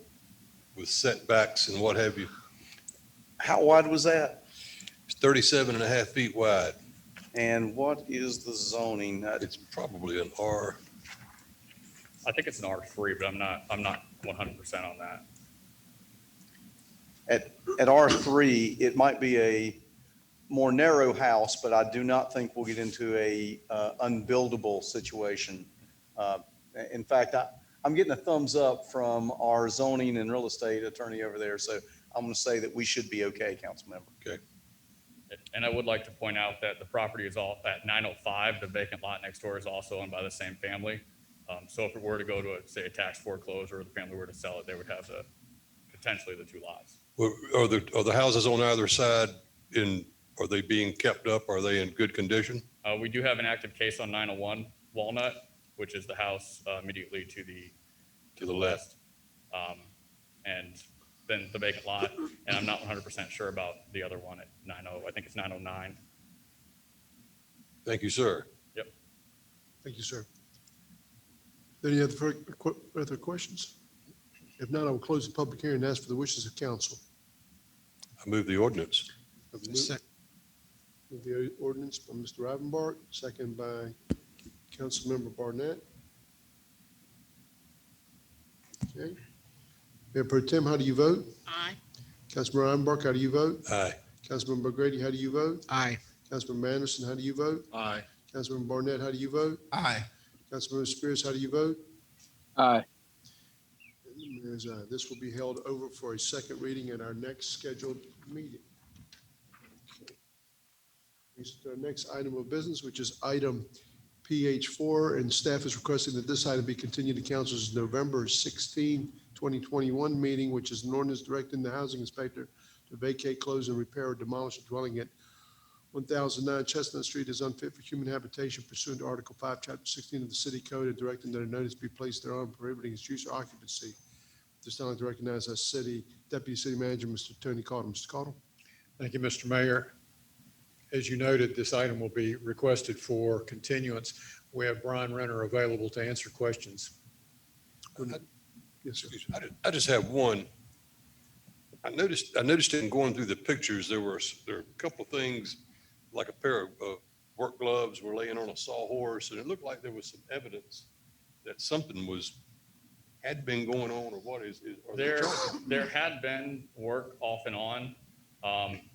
with setbacks and what have you? How wide was that? It's 37 and a half feet wide. And what is the zoning? It's probably an R. I think it's an R3, but I'm not 100% on that. At R3, it might be a more narrow house, but I do not think we'll get into a unbuildable situation. In fact, I'm getting a thumbs up from our zoning and real estate attorney over there, so I'm going to say that we should be okay, council member. Okay. And I would like to point out that the property is all at 905. The vacant lot next door is also owned by the same family. So if it were to go to say a tax foreclosure or the family were to sell it, they would have potentially the two lots. Well, are the houses on either side are they being kept up? Are they in good condition? We do have an active case on 901 Walnut, which is the house immediately to the left. And then the vacant lot, and I'm not 100% sure about the other one at 90, I think it's 909. Thank you, sir. Yep. Thank you, sir. Any other questions? If not, I will close the public hearing and ask for the wishes of council. I move the ordinance. Move the ordinance by Mr. Rivenbark, second by Councilmember Barnett. Okay. Mayor Pro Tem, how do you vote? Aye. Councilmember Rivenbark, how do you vote? Aye. Councilmember Grady, how do you vote? Aye. Councilmember Anderson, how do you vote? Aye. Councilmember Barnett, how do you vote? Aye. Councilmember Spears, how do you vote? Aye. This will be held over for a second reading at our next scheduled meeting. Brings us to our next item of business, which is item PH4, and staff is requesting that this item be continued to council's November 16, 2021 meeting, which is an ordinance directing the housing inspector to vacate, close, and repair or demolish a dwelling at 1009 Chestnut Street is unfit for human habitation pursuant to Article 5, Chapter 16 of the City Code, and directing that a notice be placed thereon prohibiting its use or occupancy. This time I'd like to recognize our Deputy City Manager, Mr. Tony Cottle. Mr. Cottle? Thank you, Mr. Mayor. As you noted, this item will be requested for continuance. We have Brian Renner available to answer questions. Yes, sir. I just have one. I noticed in going through the pictures, there are a couple of things, like a pair of work gloves were laying on a sawhorse, and it looked like there was some evidence that something had been going on, or what is are they trying- There had been work off and on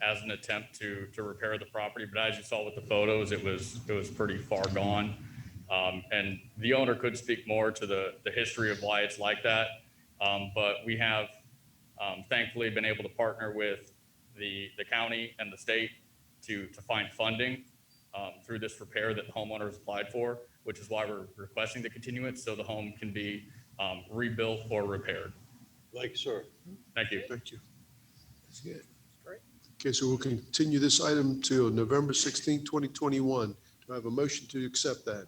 as an attempt to repair the property, but as you saw with the photos, it was pretty far gone. And the owner could speak more to the history of why it's like that. But we have thankfully been able to partner with the county and the state to find funding through this repair that the homeowners applied for, which is why we're requesting the continuance, so the home can be rebuilt or repaired. Thank you, sir. Thank you. Thank you. That's good. Okay, so we'll continue this item till November 16, 2021. Do I have a motion to accept that?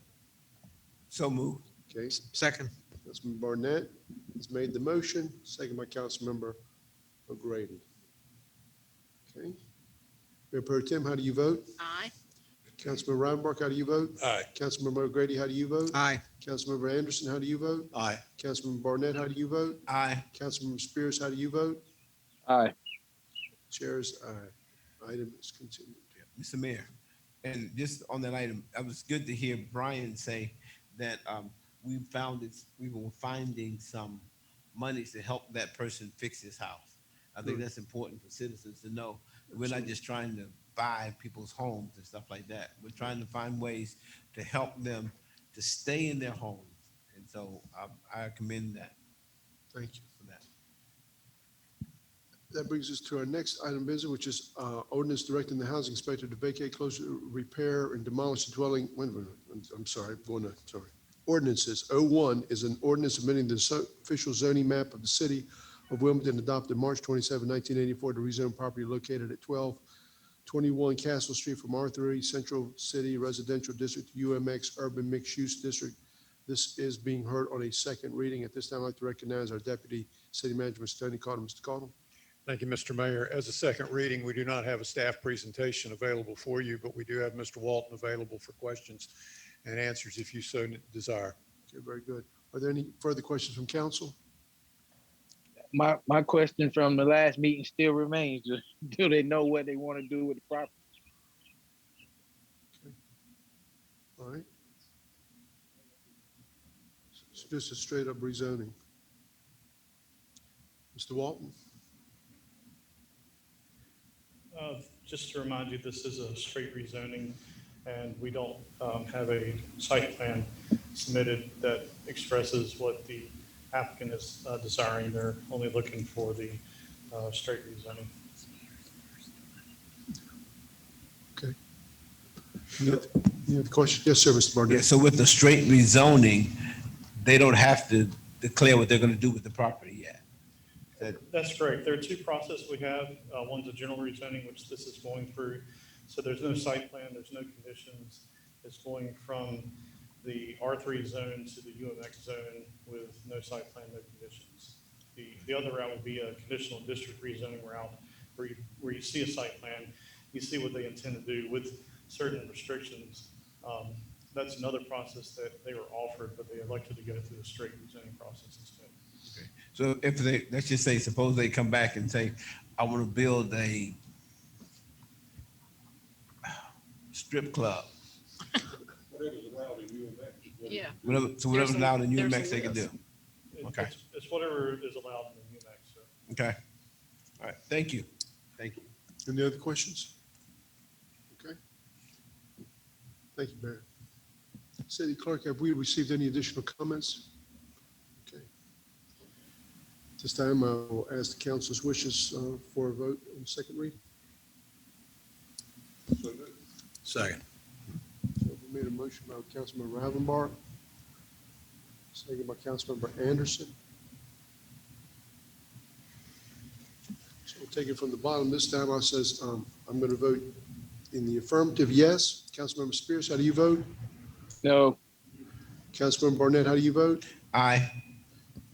So moved. Okay, Second. Councilman Barnett has made the motion, second by Councilmember O'Grady. Okay. Mayor Pro Tem, how do you vote? Aye. Councilman Reinbark, how do you vote? Aye. Councilmember O'Grady, how do you vote? Aye. Councilmember Anderson, how do you vote? Aye. Councilmember Barnett, how do you vote? Aye. Councilmember Spears, how do you vote? Aye. Chairs, aye. Item is continued. Mr. Mayor, and just on that item, it was good to hear Brian say that we were finding some monies to help that person fix his house. I think that's important for citizens to know. We're not just trying to buy people's homes and stuff like that. We're trying to find ways to help them to stay in their homes. And so I commend that. Thank you. For that. That brings us to our next item of business, which is ordinance directing the housing inspector to vacate, close, repair, and demolish the dwelling. Wait a minute. I'm sorry. Sorry. Ordinances. 01 is an ordinance amending the official zoning map of the city of Wilmington adopted March 27, 1984 to rezone property located at 1221 Castle Street from R3 Central City Residential District to UMX Urban Mixed Use District. This is being heard on a second reading. At this time, I'd like to recognize our Deputy City Manager, Mr. Tony Cottle. Mr. Cottle. Thank you, Mr. Mayor. As a second reading, we do not have a staff presentation available for you, but we do have Mr. Walton available for questions and answers if you so desire. Okay, very good. Are there any further questions from council? My question from the last meeting still remains. Do they know what they want to do with the property? All right. It's just a straight up rezoning. Mr. Walton? Just to remind you, this is a straight rezoning, and we don't have a site plan submitted that expresses what the applicant is desiring. They're only looking for the straight rezoning. Okay. You have a question? Yes, sir, Mr. Barnett. Yeah, so with the straight rezoning, they don't have to declare what they're going to do with the property yet. That's correct. There are two processes we have. One's a general rezoning, which this is going through. So there's no site plan, there's no conditions. It's going from the R3 zone to the UMX zone with no site plan, no conditions. The other route would be a conditional district rezoning route where you see a site plan, you see what they intend to do with certain restrictions. That's another process that they were offered, but they elected to go through the straight rezoning process instead. Okay. So if they, let's just say, suppose they come back and say, I want to build a strip club. Yeah. Whatever's allowed in There's a UMX, they can do. It- Okay. It's whatever is allowed in the UMAX, sir. Okay. All right. Thank you. Thank you. Any other questions? Okay. Thank you, Mayor. City Clerk, have we received any additional comments? Okay. This time, I will ask the council's wishes for a vote on the second read. Second. So we made a motion by Councilmember Ravenbar, second by Councilmember Anderson. So we'll take it from the bottom. This time I says, I'm going to vote In the affirmative, yes. Councilmember Spears, how do you vote? No. Councilmember Barnett, how do you vote? Aye.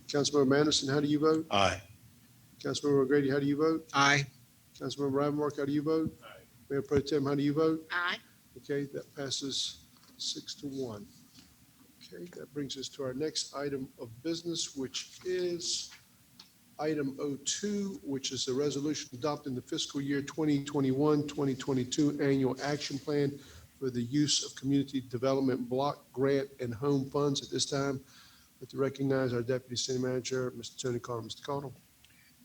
Councilmember Anderson, how do you vote? Aye. Councilmember O'Grady, how do you vote? Aye. Councilmember Ravenmark, how do you vote? Mayor Pro Tem, how do you vote? Aye. Okay, that passes 6-1. Okay, that brings us to our next item of business, which is item 02, which is a resolution adopting the fiscal year 2021-2022 annual action plan for the use of community development block grant and home funds. At this time, I'd like to recognize our Deputy City Manager, Mr. Tony Connell. Mr. Connell.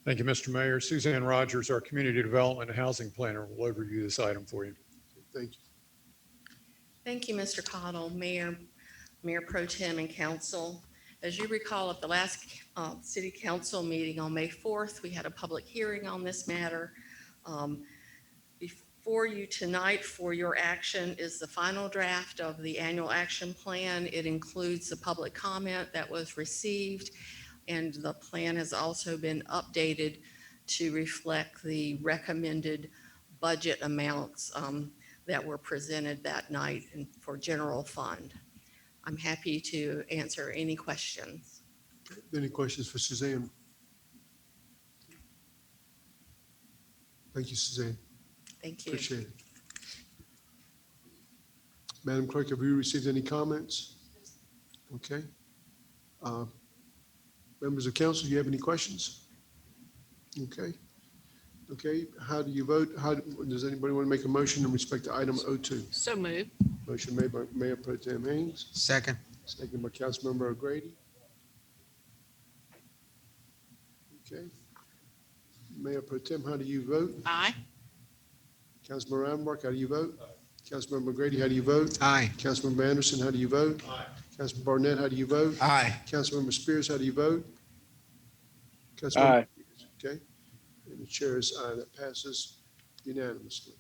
Thank you, Mr. Mayor. Suzanne Rogers, our Community Development and Housing Planner, will overview this item for you. Thank you. Thank you, Mr. Cottle, Mayor, Mayor Pro Tem, and Council. As you recall, at the last City Council meeting on May 4th, we had a public hearing on this matter. Before you tonight for your action is the final draft of the annual action plan. It includes the public comment that was received, and the plan has also been updated to reflect the recommended budget amounts that were presented that night for general fund. I'm happy to answer any questions. Any questions for Suzanne? Thank you, Suzanne. Thank you. Appreciate it. Madam Clerk, have you received any comments? Okay. Members of council, do you have any questions? Okay. Okay, how do you vote? Does anybody want to make a motion in respect to item 02? So moved. Motion made by Mayor Pro Tem Haynes, Second. second by Councilmember O'Grady. Okay. Mayor Pro Tem, how do you vote? Aye. Councilmember Ravenmark, how do you vote? Councilmember O'Grady, how do you vote? Aye. Councilmember Anderson, how do you vote? Aye. Councilmember Barnett, how do you vote? Aye. Councilmember Spears, how do you vote? Aye. Okay, and the chair is aye. That passes unanimously.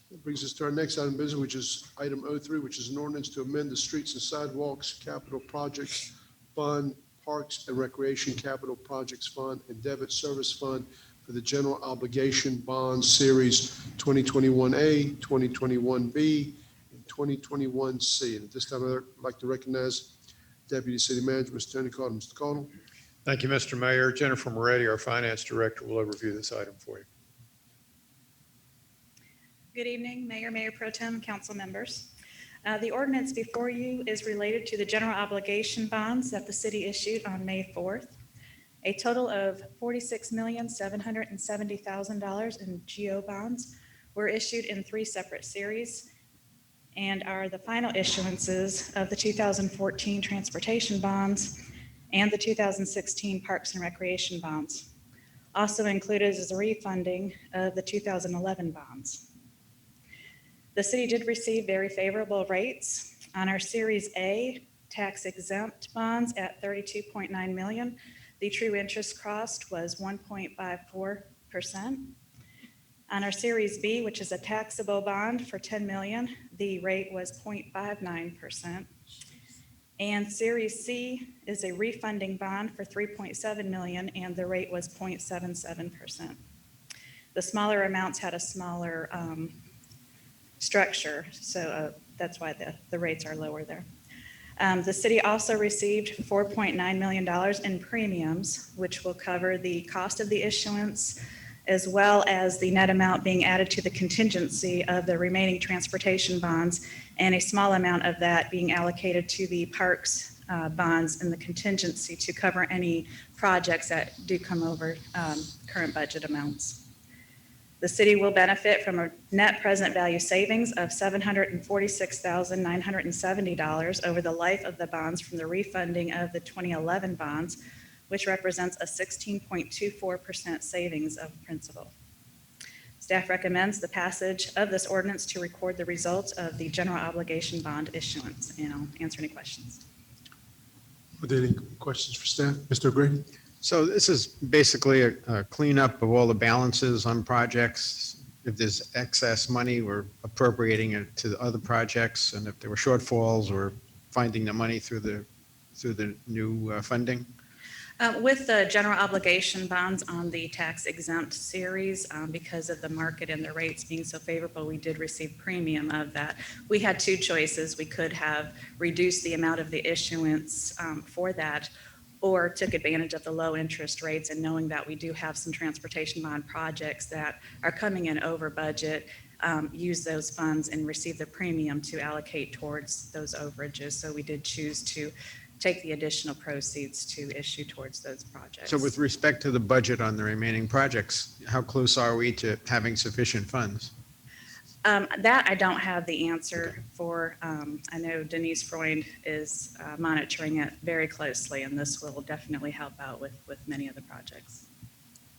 That brings us to our next item of business, which is item 03, which is an ordinance to amend the Streets and Sidewalks Capital Projects Fund, Parks and Recreation Capital Projects Fund, and Debit Service Fund for the General Obligation Bonds Series 2021A, 2021B, and 2021C. And at this time, I'd like to recognize Deputy City Manager, Mr. Tony Cottle. Mr. Cottle. Thank you, Mr. Mayor. Jennifer Moretti, our Finance Director, will overview this item for you. Good evening, Mayor, Mayor Pro Tem, council members. The ordinance before you is related to the general obligation bonds that the city issued on May 4th. A total of $46,770,000 in GO bonds were issued in 3 separate series and are the final issuances of the 2014 transportation bonds and the 2016 Parks and Recreation bonds. Also included is a refunding of the 2011 bonds. The city did receive very favorable rates on our Series A tax exempt bonds at 32.9 million. The true interest cost was 1.54%. On our Series B, which is a taxable bond for 10 million, the rate was 0.59%. And Series C is a refunding bond for 3.7 million, and the rate was 0.77%. The smaller amounts had a smaller structure, so that's why the rates are lower there. The city also received $4.9 million in premiums, which will cover the cost of the issuance, as well as the net amount being added to the contingency of the remaining transportation bonds, and a small amount of that being allocated to the parks bonds and the contingency to cover any projects that do come over current budget amounts. The city will benefit from a net present value savings of $746,970 over the life of the bonds from the refunding of the 2011 bonds, which represents a 16.24% savings of principal. Staff recommends the passage of this ordinance to record the results of the general obligation bond issuance, and I'll answer any questions. Are there any questions for staff? Mr. O'Grady? So this is basically a cleanup of all the balances on projects. If there's excess money, we're appropriating it to the other projects, and if there were shortfalls, we're finding the money through the new funding. With the general obligation bonds on the tax exempt series, because of the market and the rates being so favorable, we did receive premium of that. We had two choices. We could have reduced the amount of the issuance for that, or took advantage of the low interest rates, and knowing that we do have some transportation bond projects that are coming in over budget, use those funds and receive the premium to allocate towards those overages. So we did choose to take the additional proceeds to issue towards those projects. So with respect to the budget on the remaining projects, how close are we to having sufficient funds? That I don't have the answer for. I know Denise Freund is monitoring it very closely, and this will definitely help out with many of the projects.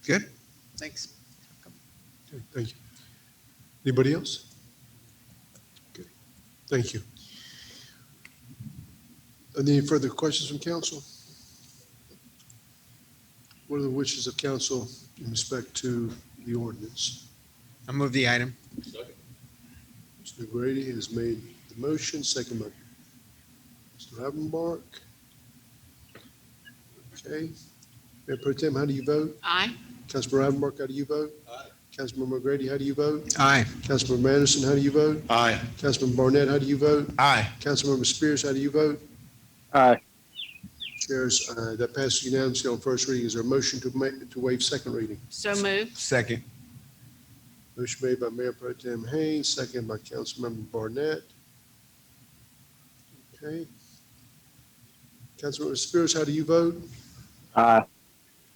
Good, thanks. Okay, thank you. Anybody else? Okay, thank you. Any further questions from council? What are the wishes of council in respect to the ordinance? I'll move the item. Mr. Grady has made the motion, second by Mr. Ravenbark. Okay. Mayor Pro Tem, how do you vote? Aye. Councilmember Ravenbark, how do you vote? Aye. Councilmember Grady, how do you vote? Aye. Councilmember Anderson, how do you vote? Aye. Councilmember Barnett, how do you vote? Aye. Councilmember Spears, how do you vote? Aye. Chairs, that passes unanimously on first reading. Is there a motion to waive second reading? So moved. Second. Motion made by Mayor Pro Tem Haynes, second by Councilmember Barnett. Okay. Councilmember Spears, how do you vote? Aye.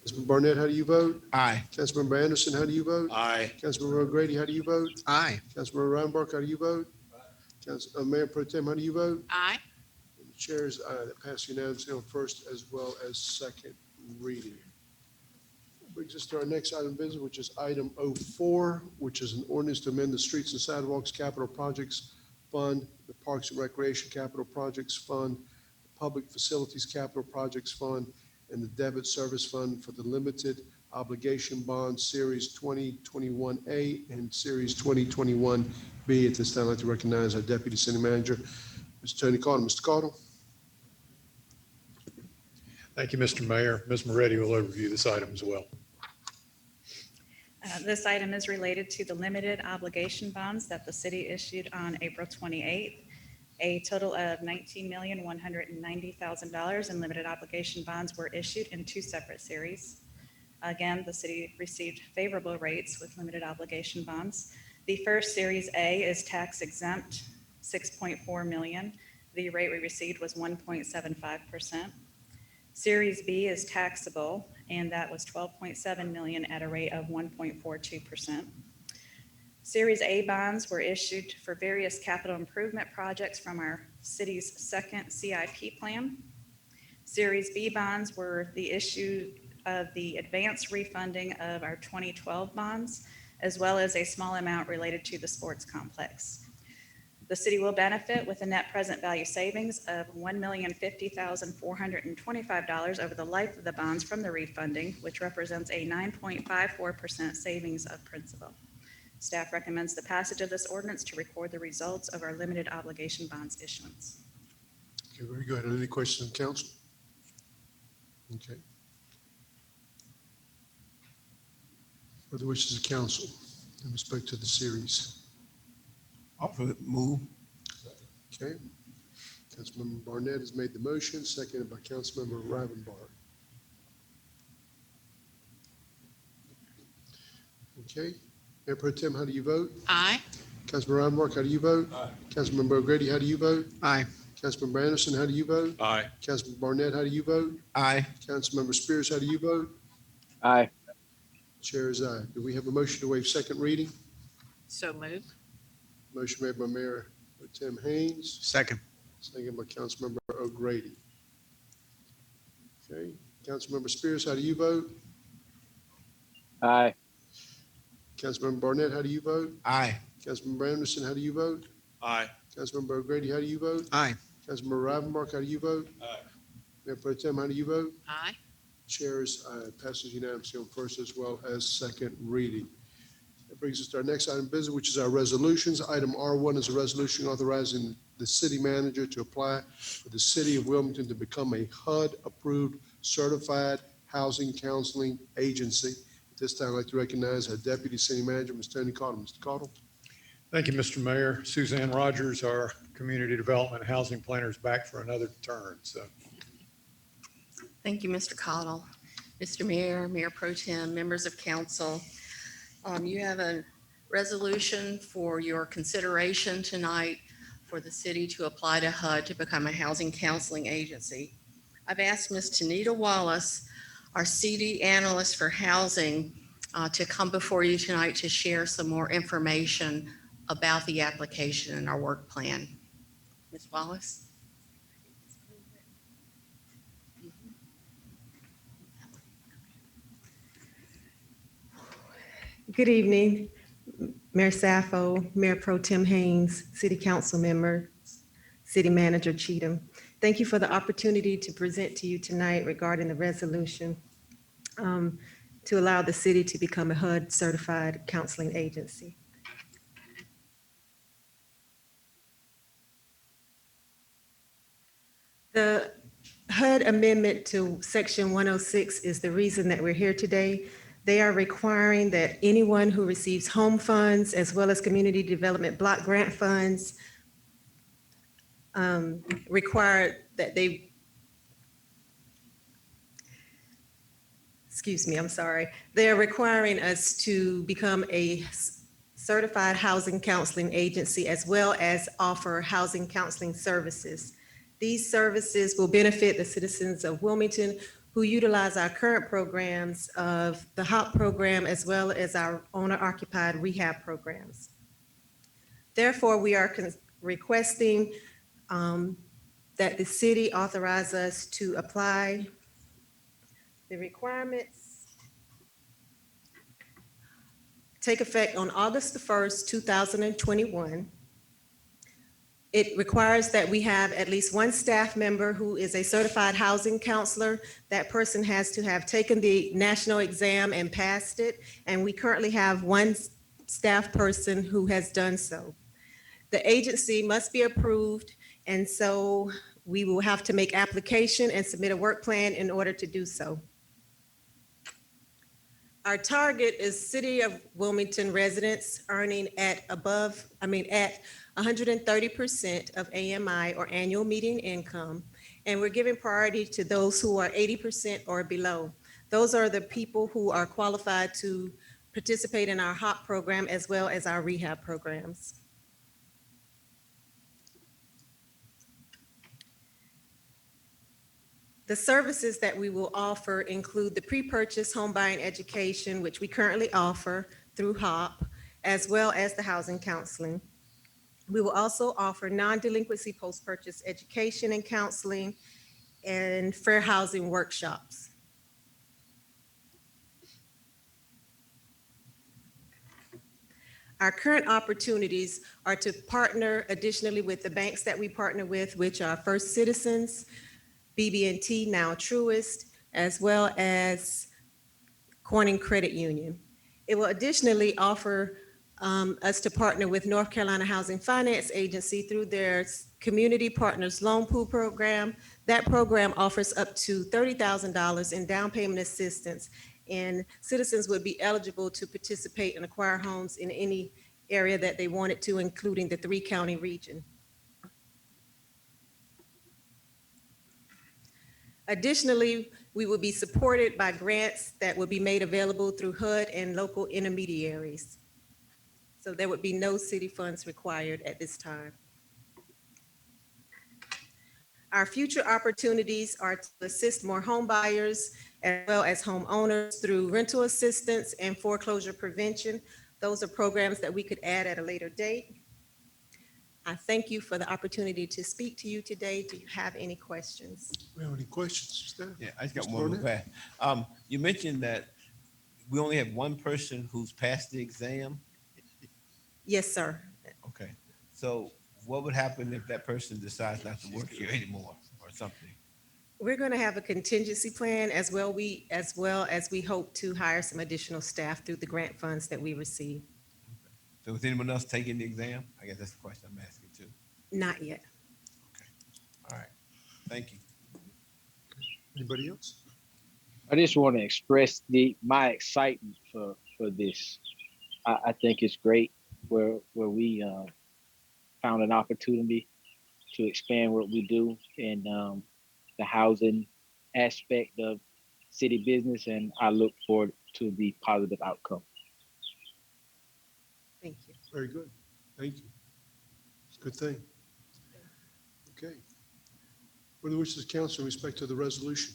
Councilmember Barnett, how do you vote? Aye. Councilmember Anderson, how do you vote? Aye. Councilmember O'Grady, how do you vote? Aye. Councilmember Ravenbark, how do you vote? Mayor Pro Tem, how do you vote? Aye. And the chair is aye. That passes unanimously on first as well as second reading. Brings us to our next item of business, which is item 04, which is an ordinance to amend the Streets and Sidewalks Capital Projects Fund, the Parks and Recreation Capital Projects Fund, the Public Facilities Capital Projects Fund, and the Debit Service Fund for the Limited Obligation Bond Series 2021A and Series 2021B. At this time, I'd like to recognize our Deputy City Manager, Mr. Tony Caudill. Mr. Caudill? Thank you, Mr. Mayor. Ms. Moretti will overview this item as well. This item is related to the limited obligation bonds that the city issued on April 28th. A total of $19,190,000 in limited obligation bonds were issued in two separate series. Again, the city received favorable rates with limited obligation bonds. The first Series A is tax exempt, 6.4 million. The rate we received was 1.75%. Series B is taxable, and that was 12.7 million at a rate of 1.42%. Series A bonds were issued for various capital improvement projects from our city's second CIP plan. Series B bonds were the issue of the advance refunding of our 2012 bonds, as well as a small amount related to the sports complex. The city will benefit with a net present value savings of $1,050,425 over the life of the bonds from the refunding, which represents a 9.54% savings of principal. Staff recommends the passage of this ordinance to record the results of our limited obligation bonds issuance. Okay, very good. Any questions from council? Okay. What are the wishes of council in respect to the series? Offer move. Okay. Councilmember Barnett has made the motion, seconded by Councilmember Ravenbark. Okay. Mayor Pro Tem, how do you vote? Aye. Councilmember Ravenbark, how do you vote? Aye. Councilmember O'Grady, how do you vote? Aye. Councilmember Anderson, how do you vote? Aye. Councilmember Barnett, how do you vote? Aye. Councilmember Spears, how do you vote? Aye. Chair is aye. Do we have a motion to waive second reading? So moved. Motion made by Mayor Pro Tem Haynes, Second. seconded by Councilmember O'Grady. Okay. Councilmember Spears, how do you vote? Aye. Councilmember Barnett, how do you vote? Aye. Councilmember Anderson, how do you vote? Aye. Councilmember O'Grady, how do you vote? Aye. Councilmember Ravenbark, how do you vote? Aye. Mayor Pro Tem, how do you vote? Aye. Chair is aye. Passes unanimously on first as well as second reading. That brings us to our next item of business, which is our resolutions. Item R1 is a resolution authorizing the city manager to apply for the city of Wilmington to become a HUD-approved certified Housing Counseling Agency. At this time, I'd like to recognize our Deputy City Manager, Ms. Tony Cottle. Mr. Cottle. Thank you, Mr. Mayor. Suzanne Rogers, our Community Development Housing Planner, is back for another turn, so. Thank you, Mr. Cottle. Mr. Mayor, Mayor Pro Tem, members of council, you have a resolution for your consideration tonight for the city to apply to HUD to become a housing counseling agency. I've asked Ms. Tanita Wallace, our CD analyst for housing, to come before you tonight to share some more information about the application and our work plan. Ms. Wallace? Good evening, Mayor Saffo, Mayor Pro Tem Haynes, City Council members, City Manager Cheatham. Thank you for the opportunity to present to you tonight regarding the resolution to allow the city to become a HUD certified counseling agency. The HUD Amendment to Section 106 is the reason that we're here today. They are requiring that anyone who receives home funds as well as community development block grant funds require that they, excuse me, I'm sorry. They are requiring us to become a certified housing counseling agency as well as offer housing counseling services. These services will benefit the citizens of Wilmington who utilize our current programs of the HOP program as well as our owner-occupied rehab programs. Therefore, we are requesting that the city authorize us to apply. The requirements take effect on August the 1st, 2021. It requires that we have at least one staff member who is a certified housing counselor. That person has to have taken the national exam and passed it. And we currently have one staff person who has done so. The agency must be approved. And so we will have to make application and submit a work plan in order to do so. Our target is City of Wilmington residents earning at 130% of AMI or annual median income. And we're giving priority to those who are 80% or below. Those are the people who are qualified to participate in our HOP program as well as our rehab programs. The services that we will offer include the pre-purchase home buying education, which we currently offer through HOP, as well as the housing counseling. We will also offer non-delinquency post-purchase education and counseling and fair housing workshops. Our current opportunities are to partner additionally with the banks that we partner with, which are First Citizens, BB&T, now Truist, as well as Corning Credit Union. It will additionally offer us to partner with North Carolina Housing Finance Agency through their Community Partners Loan Pool program. That program offers up to $30,000 in down payment assistance, and citizens would be eligible to participate and acquire homes in any area that they wanted to, including the 3-county region. Additionally, we will be supported by grants that will be made available through HUD and local intermediaries. So there would be no city funds required at this time. Our future opportunities are to assist more home buyers as well as homeowners through rental assistance and foreclosure prevention. Those are programs that we could add at a later date. I thank you for the opportunity to speak to you today. Do you have any questions? We have any questions, staff? Yeah, I just got Mr. one real Barnett? fast. You mentioned that we only have one person who's passed the exam. Yes, sir. Okay, so what would happen if that person decides not to work here anymore or something? We're going to have a contingency plan as well as we hope to hire some additional staff through the grant funds that we receive. So is anyone else taking the exam? I guess that's the question I'm asking too. Not yet. All right, thank you. Anybody else? I just want to express my excitement for this. I think it's great where we found an opportunity to expand what we do in the housing aspect of city business, and I look forward to the positive outcome. Thank you. Very good. Thank you. It's a good thing. Okay. What are the wishes of council in respect to the resolution?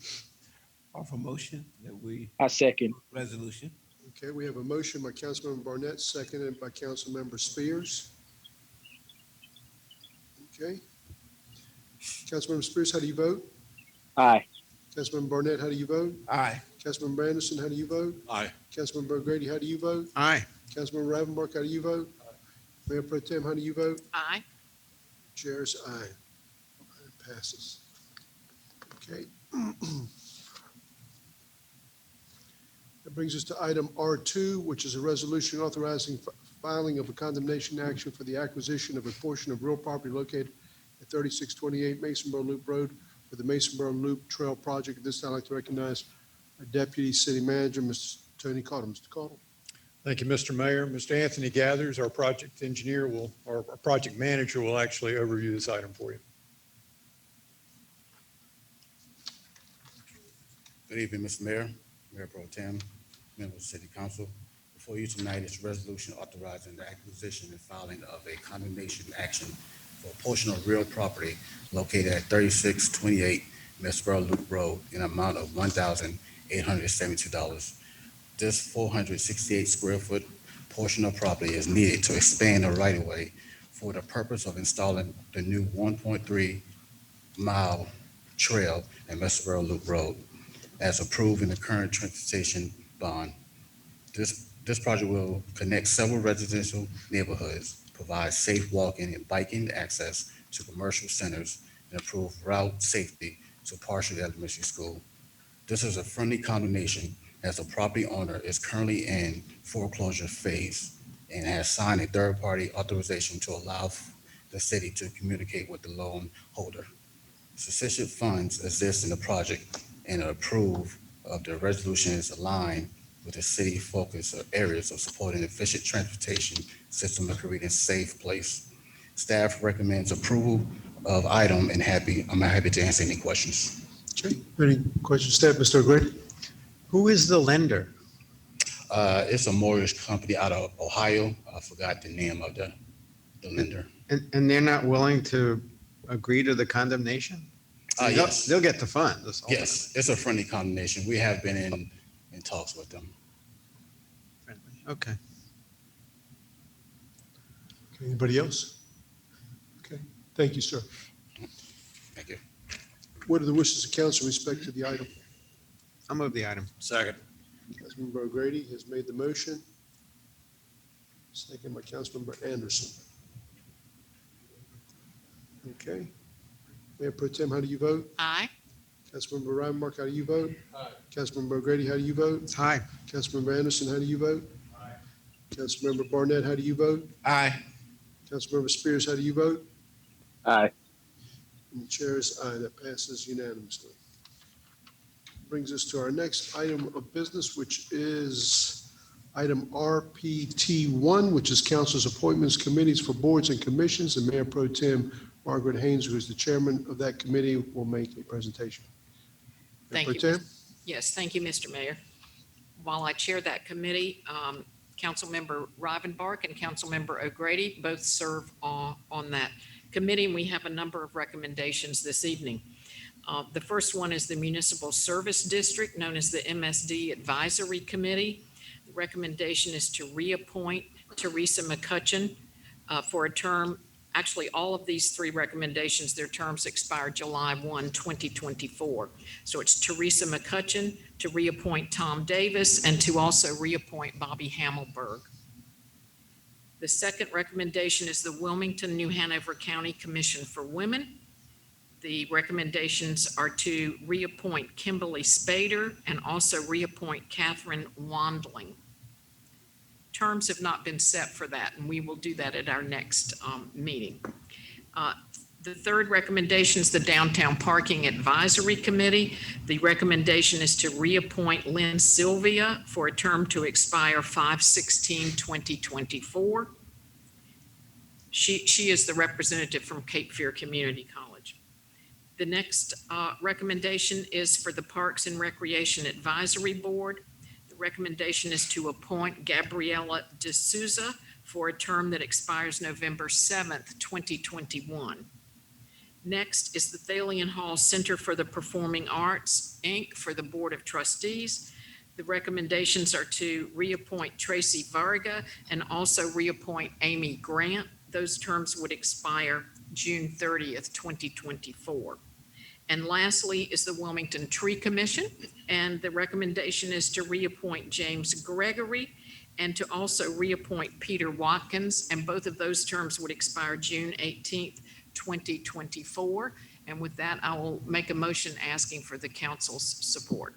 Offer motion that we, I second. resolution. Okay, we have a motion by Councilmember Barnett, seconded by Councilmember Spears. Okay. Councilmember Spears, how do you vote? Aye. Councilmember Barnett, how do you vote? Aye. Councilmember Anderson, how do you vote? Aye. Councilmember O'Grady, how do you vote? Aye. Councilmember Ravenbach, how do you vote? Mayor Pro Tem, how do you vote? Aye. Chair's aye. It passes. Okay. That brings us to item R2, which is a resolution authorizing filing of a condemnation action for the acquisition of a portion of real property located at 3628 Masonboro Loop Road for the Masonboro Loop Trail Project. At this time, I'd like to recognize our Deputy City Manager, Mr. Tony Cottle. Mr. Cottle. Thank you, Mr. Mayor. Mr. Anthony Gathers, our project engineer our project manager will actually overview this item for you. Good evening, Mr. Mayor, Mayor Pro Tem, members of City Council. Before you tonight is a resolution authorizing the acquisition and filing of a condemnation action for a portion of real property located at 3628 Masonboro Loop Road in an amount of $1,872. This 468 square foot portion of property is needed to expand the right-of-way for the purpose of installing the new 1.3 mile trail at Masonboro Loop Road, as approved in the current transportation bond. This project will connect several residential neighborhoods, provide safe walking and biking access to commercial centers, and improve route safety to Partial Elementary School. This is a friendly condemnation as the property owner is currently in foreclosure phase and has signed a third-party authorization to allow the city to communicate with the loan holder. Sufficient funds exist in the project, and approve of the resolution is aligned with the city focus of areas of supporting efficient transportation system and creating a safe place. Staff recommends approval of item and I'm happy to answer any questions. Okay. Any questions, staff? Mr. O'Grady? Who is the lender? It's a mortgage company out of Ohio. I forgot the name of the lender. And they're not willing to agree to the condemnation? Yes. They'll get the funds. ultimately. Yes, it's a friendly condemnation. We have been in talks with them. Okay. Anybody else? Okay. Thank you, sir. Thank you. What are the wishes of council in respect to the item? I'll move the item. Second. Councilmember O'Grady has made the motion. Second by Councilmember Anderson. Okay. Mayor Pro Tem, how do you vote? Aye. Councilmember Ravenbach, how do you vote? Aye. Councilmember O'Grady, how do you vote? Aye. Councilmember Anderson, how do you vote? Aye. Councilmember Barnett, how do you vote? Aye. Councilmember Spears, how do you vote? Aye. And the chair is aye. That passes unanimously. Brings us to our next item of business, which is item RPT1, which is council's appointments, committees for boards and commissions, and Mayor Pro Tem Margaret Haynes, who is the chairman of that committee, will make a presentation. Mayor Thank Pro you. Tem? Yes, thank you, Mr. Mayor. While I chair that committee, Councilmember Rivenbark and Councilmember O'Grady both serve on that committee, and we have a number of recommendations this evening. The first one is the Municipal Service District, known as the MSD Advisory Committee. The recommendation is to reappoint Teresa McCutcheon for a term. Actually, all of these three recommendations, their terms expire July 1, 2024. So it's Teresa McCutcheon, to reappoint Tom Davis, and to also reappoint Bobby Hamelberg. The second recommendation is the Wilmington, New Hanover County Commission for Women. The recommendations are to reappoint Kimberly Spader and also reappoint Catherine Wandling. Terms have not been set for that, and we will do that at our next meeting. The third recommendation is the Downtown Parking Advisory Committee. The recommendation is to reappoint Lynn Sylvia for a term to expire 5/16/2024. She is the representative from Cape Fear Community College. The next recommendation is for the Parks and Recreation Advisory Board. The recommendation is to appoint Gabriella D'Souza for a term that expires November 7th, 2021. Next is the Thalian Hall Center for the Performing Arts, Inc., for the Board of Trustees. The recommendations are to reappoint Tracy Varga and also reappoint Amy Grant. Those terms would expire June 30th, 2024. And lastly is the Wilmington Tree Commission, and the recommendation is to reappoint James Gregory and to also reappoint Peter Watkins, and both of those terms would expire June 18th, 2024. And with that, I will make a motion asking for the council's support.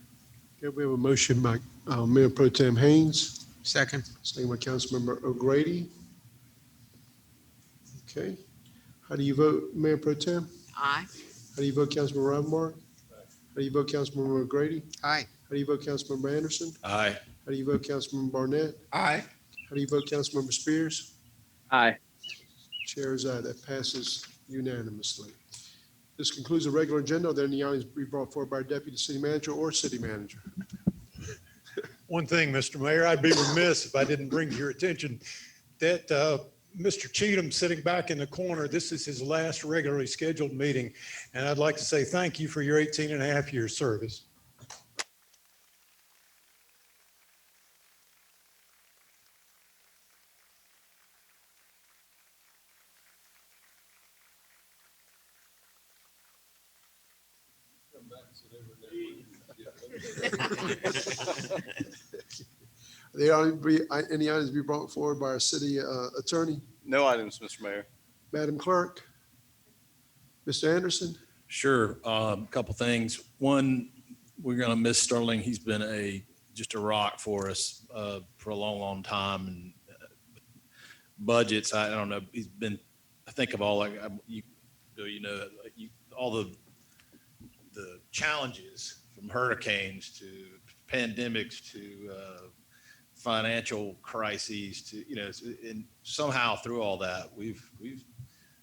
Okay, we have a motion by Mayor Pro Tem Haynes, Second. second by Councilmember O'Grady. Okay, how do you vote, Mayor Pro Tem? Aye. How do you vote, Councilmember Ravenbach? How do you vote, Councilmember O'Grady? Aye. How do you vote, Councilmember Anderson? Aye. How do you vote, Councilmember Barnett? Aye. How do you vote, Councilmember Spears? Aye. Chair is aye. That passes unanimously. This concludes the regular agenda. Are there any items to be brought forward by our deputy city manager or city manager? One thing, Mr. Mayor, I'd be remiss if I didn't bring to your attention that Mr. Cheatham sitting back in the corner, this is his last regularly scheduled meeting. And I'd like to say thank you for your 18 and a half years service. There are any items to be brought forward by our city attorney? No items, Mr. Mayor. Madam Clerk? Mr. Anderson? Sure. Couple things. One, we're going to miss Sterling. He's been just a rock for us for a long, long time. And budgets, I don't know. He's been, I think of all, all the challenges from hurricanes to pandemics to financial crises to, and somehow through all that, we've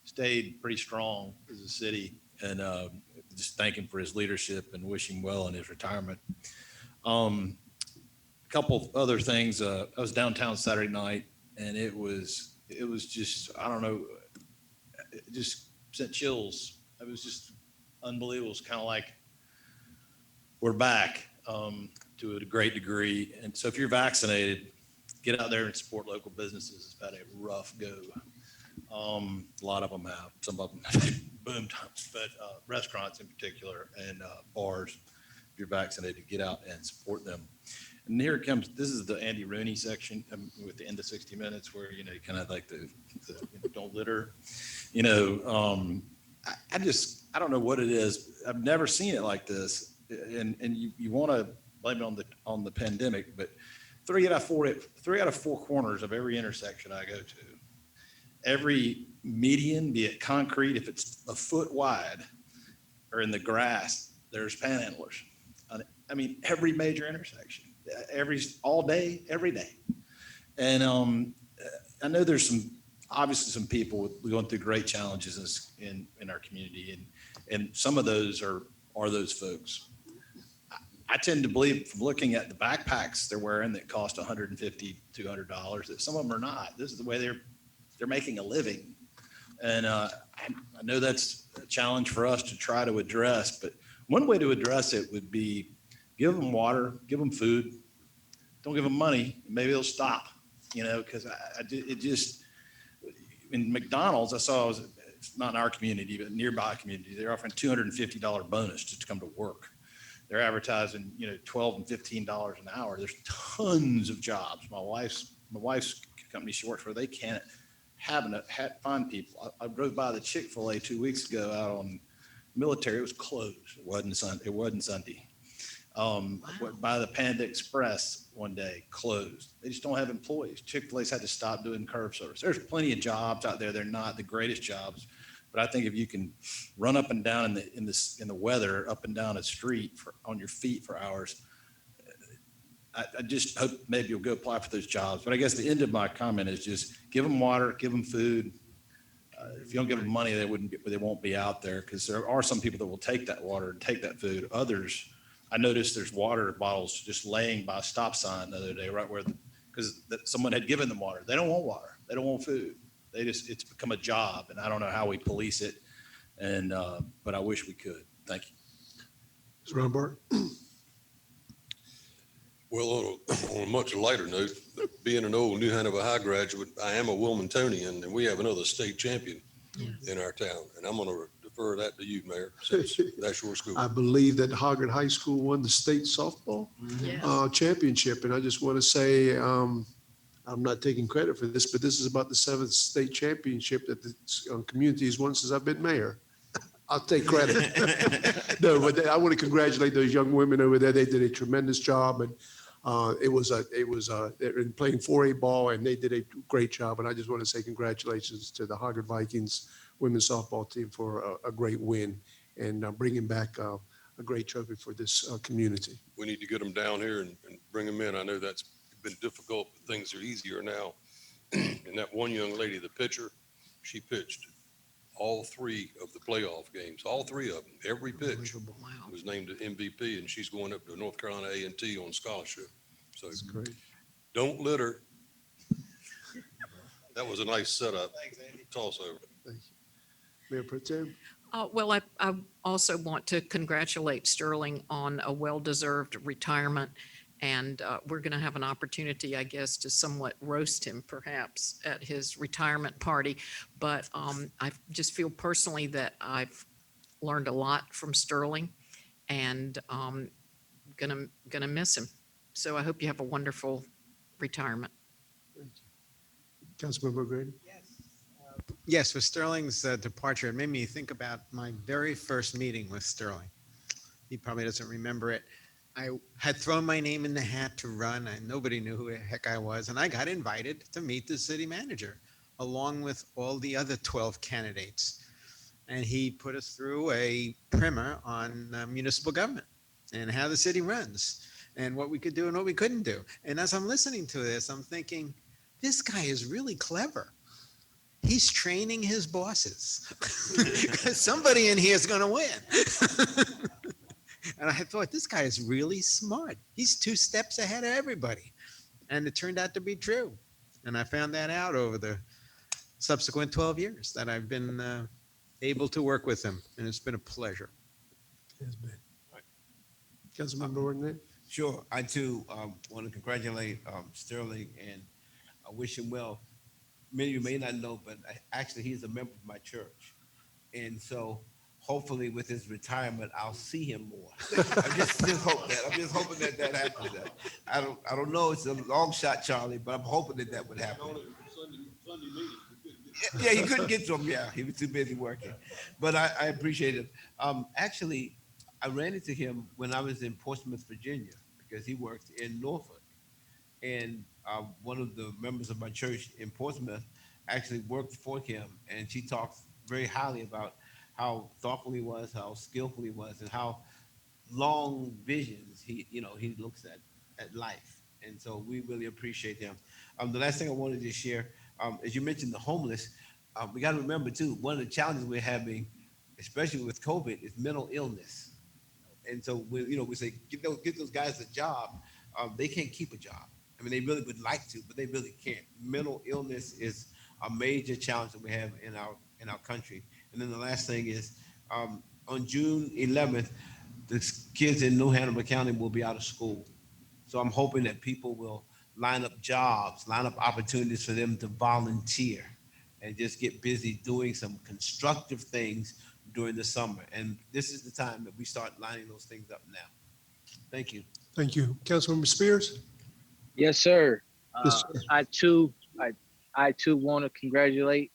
stayed pretty strong as a city, and just thank him for his leadership and wish him well in his retirement. A couple other things. I was downtown Saturday night, and it was just, I don't know, it just sent chills. It was just unbelievable. It's kind of like we're back to a great degree. And so if you're vaccinated, get out there and support local businesses. It's had a rough go. A lot of them have, some of them boom times, but restaurants in particular and bars, if you're vaccinated, get out and support them. And here it comes. This is the Andy Rooney section with the end of 60 Minutes where, you kind of like the don't litter, I don't know what it is. I've never seen it like this. And you want to blame it on the pandemic, but three out of four corners of every intersection I go to, every median, be it concrete, if it's a foot wide or in the grass, there's panhandlers. I mean, every major intersection, all day, every day. And I know there's obviously some people going through great challenges in our community, and some of those are those folks. I tend to believe from looking at the backpacks they're wearing that cost $150, $200, that some of them are not. This is the way they're making a living. And I know that's a challenge for us to try to address, but one way to address it would be give them water, give them food, don't give them money, maybe they'll stop, because it just, in McDonald's, I saw, it's not in our community, but nearby community, they're offering $250 bonus just to come to work. They're advertising, $12 and $15 an hour. There's tons of jobs. My wife's company she works for, they can't find people. I drove by the Chick-fil-A 2 weeks ago out on Military. It was closed. It wasn't Sunday. By the Panda Express one day, closed. They just don't have employees. Chick-fil-A's had to stop doing curb service. There's plenty of jobs out there. They're not the greatest jobs, but But I think if you can run up and down in the weather, up and down a street on your feet for hours, I just hope maybe you'll go apply for those jobs. But I guess the end of my comment is just give them water, give them food. If you don't give them money, they won't be out there, because there are some people that will take that water and take that food. Others, I noticed there's water bottles just laying by a stop sign the other day, right where, because someone had given them water. They don't want water. They don't want food. It's become a job, and I don't know how we police it. And, but I wish we could. Thank you. Mr. Ron Barton? Well, on a much lighter note, being an old New Hanover High graduate, I am a Wilmingtonian, and we have another state champion in our town. And I'm going to defer that to you, Mayor, since that's your school. I believe that Hoggard High School won the state softball championship. And I just want to say, I'm not taking credit for this, but this is about the 7th state championship that the community has won since I've been mayor. I'll take credit. No, but I want to congratulate those young women over there. They did a tremendous job, and they're in playing 4A ball, and they did a great job. And I just want to say congratulations to the Hoggard Vikings women's softball team for a great win and bringing back a great trophy for this community. We need to get them down here and bring them in. I know that's been difficult, but things are easier now. And that one young lady, the pitcher, she pitched all 3 of the playoff games, all 3 of them, every pitch was named an MVP, and she's going up to North Carolina A&T on scholarship. So That's great. Don't litter. That was a nice setup. Toss over. Thank you. Mayor Pro Tem? Well, I also want to congratulate Sterling on a well-deserved retirement. And we're going to have an opportunity, I guess, to somewhat roast him perhaps at his retirement party. But I just feel personally that I've learned a lot from Sterling, and gonna miss him. So I hope you have a wonderful retirement. Thank you. Councilmember Grady? Yes, with Sterling's departure, it made me think about my very first meeting with Sterling. He probably doesn't remember it. I had thrown my name in the hat to run, and nobody knew who the heck I was, and I got invited to meet the city manager along with all the other 12 candidates. And he put us through a primer on municipal government and how the city runs and what we could do and what we couldn't do. And as I'm listening to this, I'm thinking, this guy is really clever. He's training his bosses because somebody in here is going to win. And I thought, this guy is really smart. He's 2 steps ahead of everybody. And it turned out to be true. And I found that out over the subsequent 12 years that I've been able to work with him. And it's been a pleasure. Yes, man. Councilmember Ordonez? Sure. I too want to congratulate Sterling, and I wish him well. Many of you may not know, but actually he's a member of my church. And so hopefully with his retirement, I'll see him more. I just hope that. I'm just hoping that happens. I don't know. It's a long shot, Charlie, but I'm hoping that would happen. Yeah, he couldn't get to him. Yeah, he was too busy working. But I appreciate it. Actually, I ran into him when I was in Portsmouth, Virginia, because he worked in Norfolk. And one of the members of my church in Portsmouth actually worked for him, and she talks very highly about how thoughtful he was, how skillful he was, and how long visions he looks at life. And so we really appreciate him. The last thing I wanted to share, as you mentioned the homeless, we got to remember too, one of the challenges we're having, especially with COVID, is mental illness. And so we say, get those guys a job. They can't keep a job. I mean, they really would like to, but they really can't. Mental illness is a major challenge that we have in our country. And then the last thing is, on June 11th, the kids in New Hanover County will be out of school. So I'm hoping that people will line up jobs, line up opportunities for them to volunteer and just get busy doing some constructive things during the summer. And this is the time that we start lining those things up now. Thank you. Thank you. Councilmember Spears? Yes, sir. Yes, sir. I too want to congratulate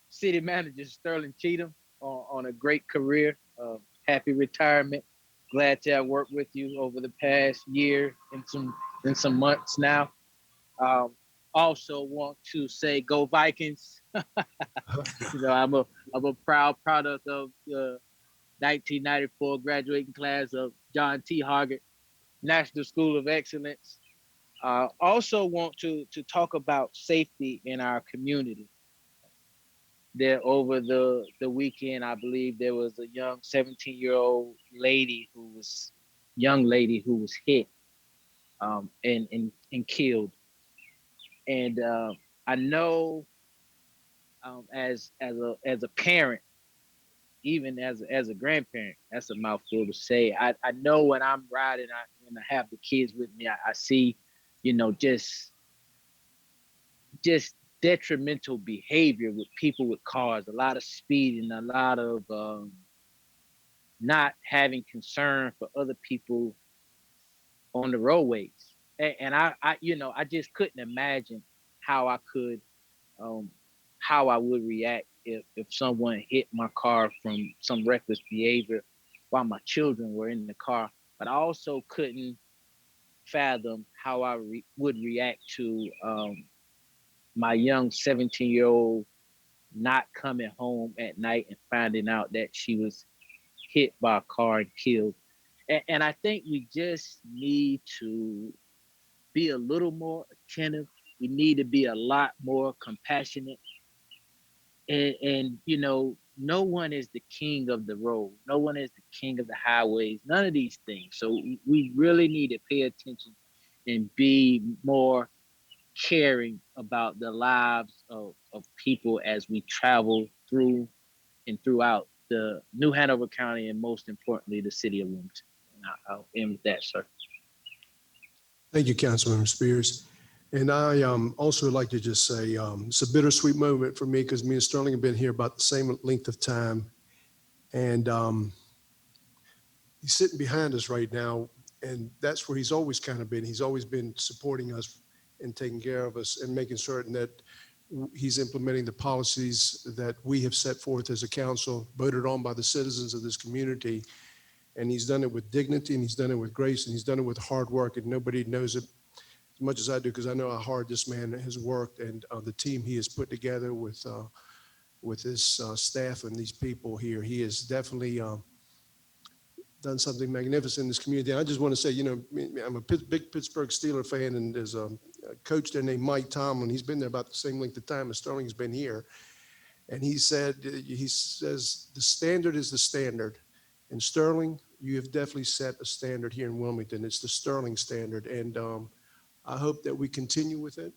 City Manager Sterling Cheatham on a great career. Happy retirement. Glad to have worked with you over the past year and some months now. also want to say go Vikings. I'm a proud product of the 1994 graduating class of John T. Hargett National School of Excellence. Also want to talk about safety in our community. There over the weekend, I believe there was a young 17-year-old young lady who was hit and killed. And I know as a parent, even as a grandparent, that's a mouthful to say. I know when I'm riding, when I have the kids with me, I see, just detrimental behavior with people with cars, a lot of speed and a lot of not having concern for other people on the roadways. And I just couldn't imagine how I could, how I would react if someone hit my car from some reckless behavior while my children were in the car. But I also couldn't fathom how I would react to my young 17-year-old not coming home at night and finding out that she was hit by a car and killed. And I think we just need to be a little more attentive. We need to be a lot more compassionate. And no one is the king of the road. No one is the king of the highways. None of these things. So we really need to pay attention and be more caring about the lives of people as we travel through and throughout the New Hanover County and most importantly, the city of Wilmington. And I'll end with that, sir. Thank you, Councilmember Spears. And I also would like to just say it's a bittersweet moment for me because me and Sterling have been here about the same length of time. And he's sitting behind us right now. And that's where he's always kind of been. He's always been supporting us and taking care of us and making certain that he's implementing the policies that we have set forth as a council, voted on by the citizens of this community. And he's done it with dignity and he's done it with grace and he's done it with hard work. And nobody knows it as much as I do because I know how hard this man has worked and the team he has put together with his staff and these people here. He has definitely done something magnificent in this community. And I just want to say, I'm a big Pittsburgh Steeler fan, and there's a coach there named Mike Tomlin. He's been there about the same length of time as Sterling's been here. And he says, the standard is the standard. And Sterling, you have definitely set a standard here in Wilmington. It's the Sterling standard. And I hope that we continue with it.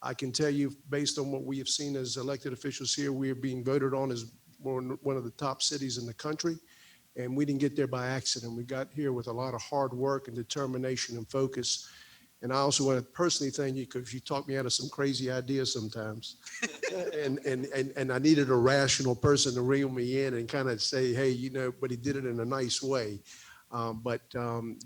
I can tell you, based on what we have seen as elected officials here, we are being voted on as one of the top cities in the country. And we didn't get there by accident. We got here with a lot of hard work and determination and focus. And I also want to personally thank you because you talked me out of some crazy ideas sometimes. and I needed a rational person to reel me in and kind of say, hey, but he did it in a nice way. But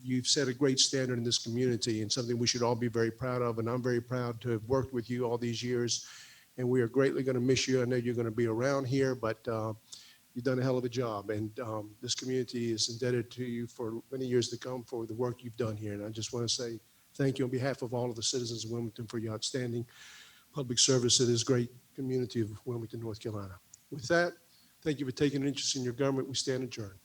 you've set a great standard in this community and something we should all be very proud of. And I'm very proud to have worked with you all these years. And we are greatly going to miss you. I know you're going to be around here, but you've done a hell of a job. And this community is indebted to you for many years to come for the work you've done here. And I just want to say thank you on behalf of all of the citizens of Wilmington for your outstanding public service to this great community of Wilmington, North Carolina. With that, thank you for taking an interest in your government. We stand adjourned.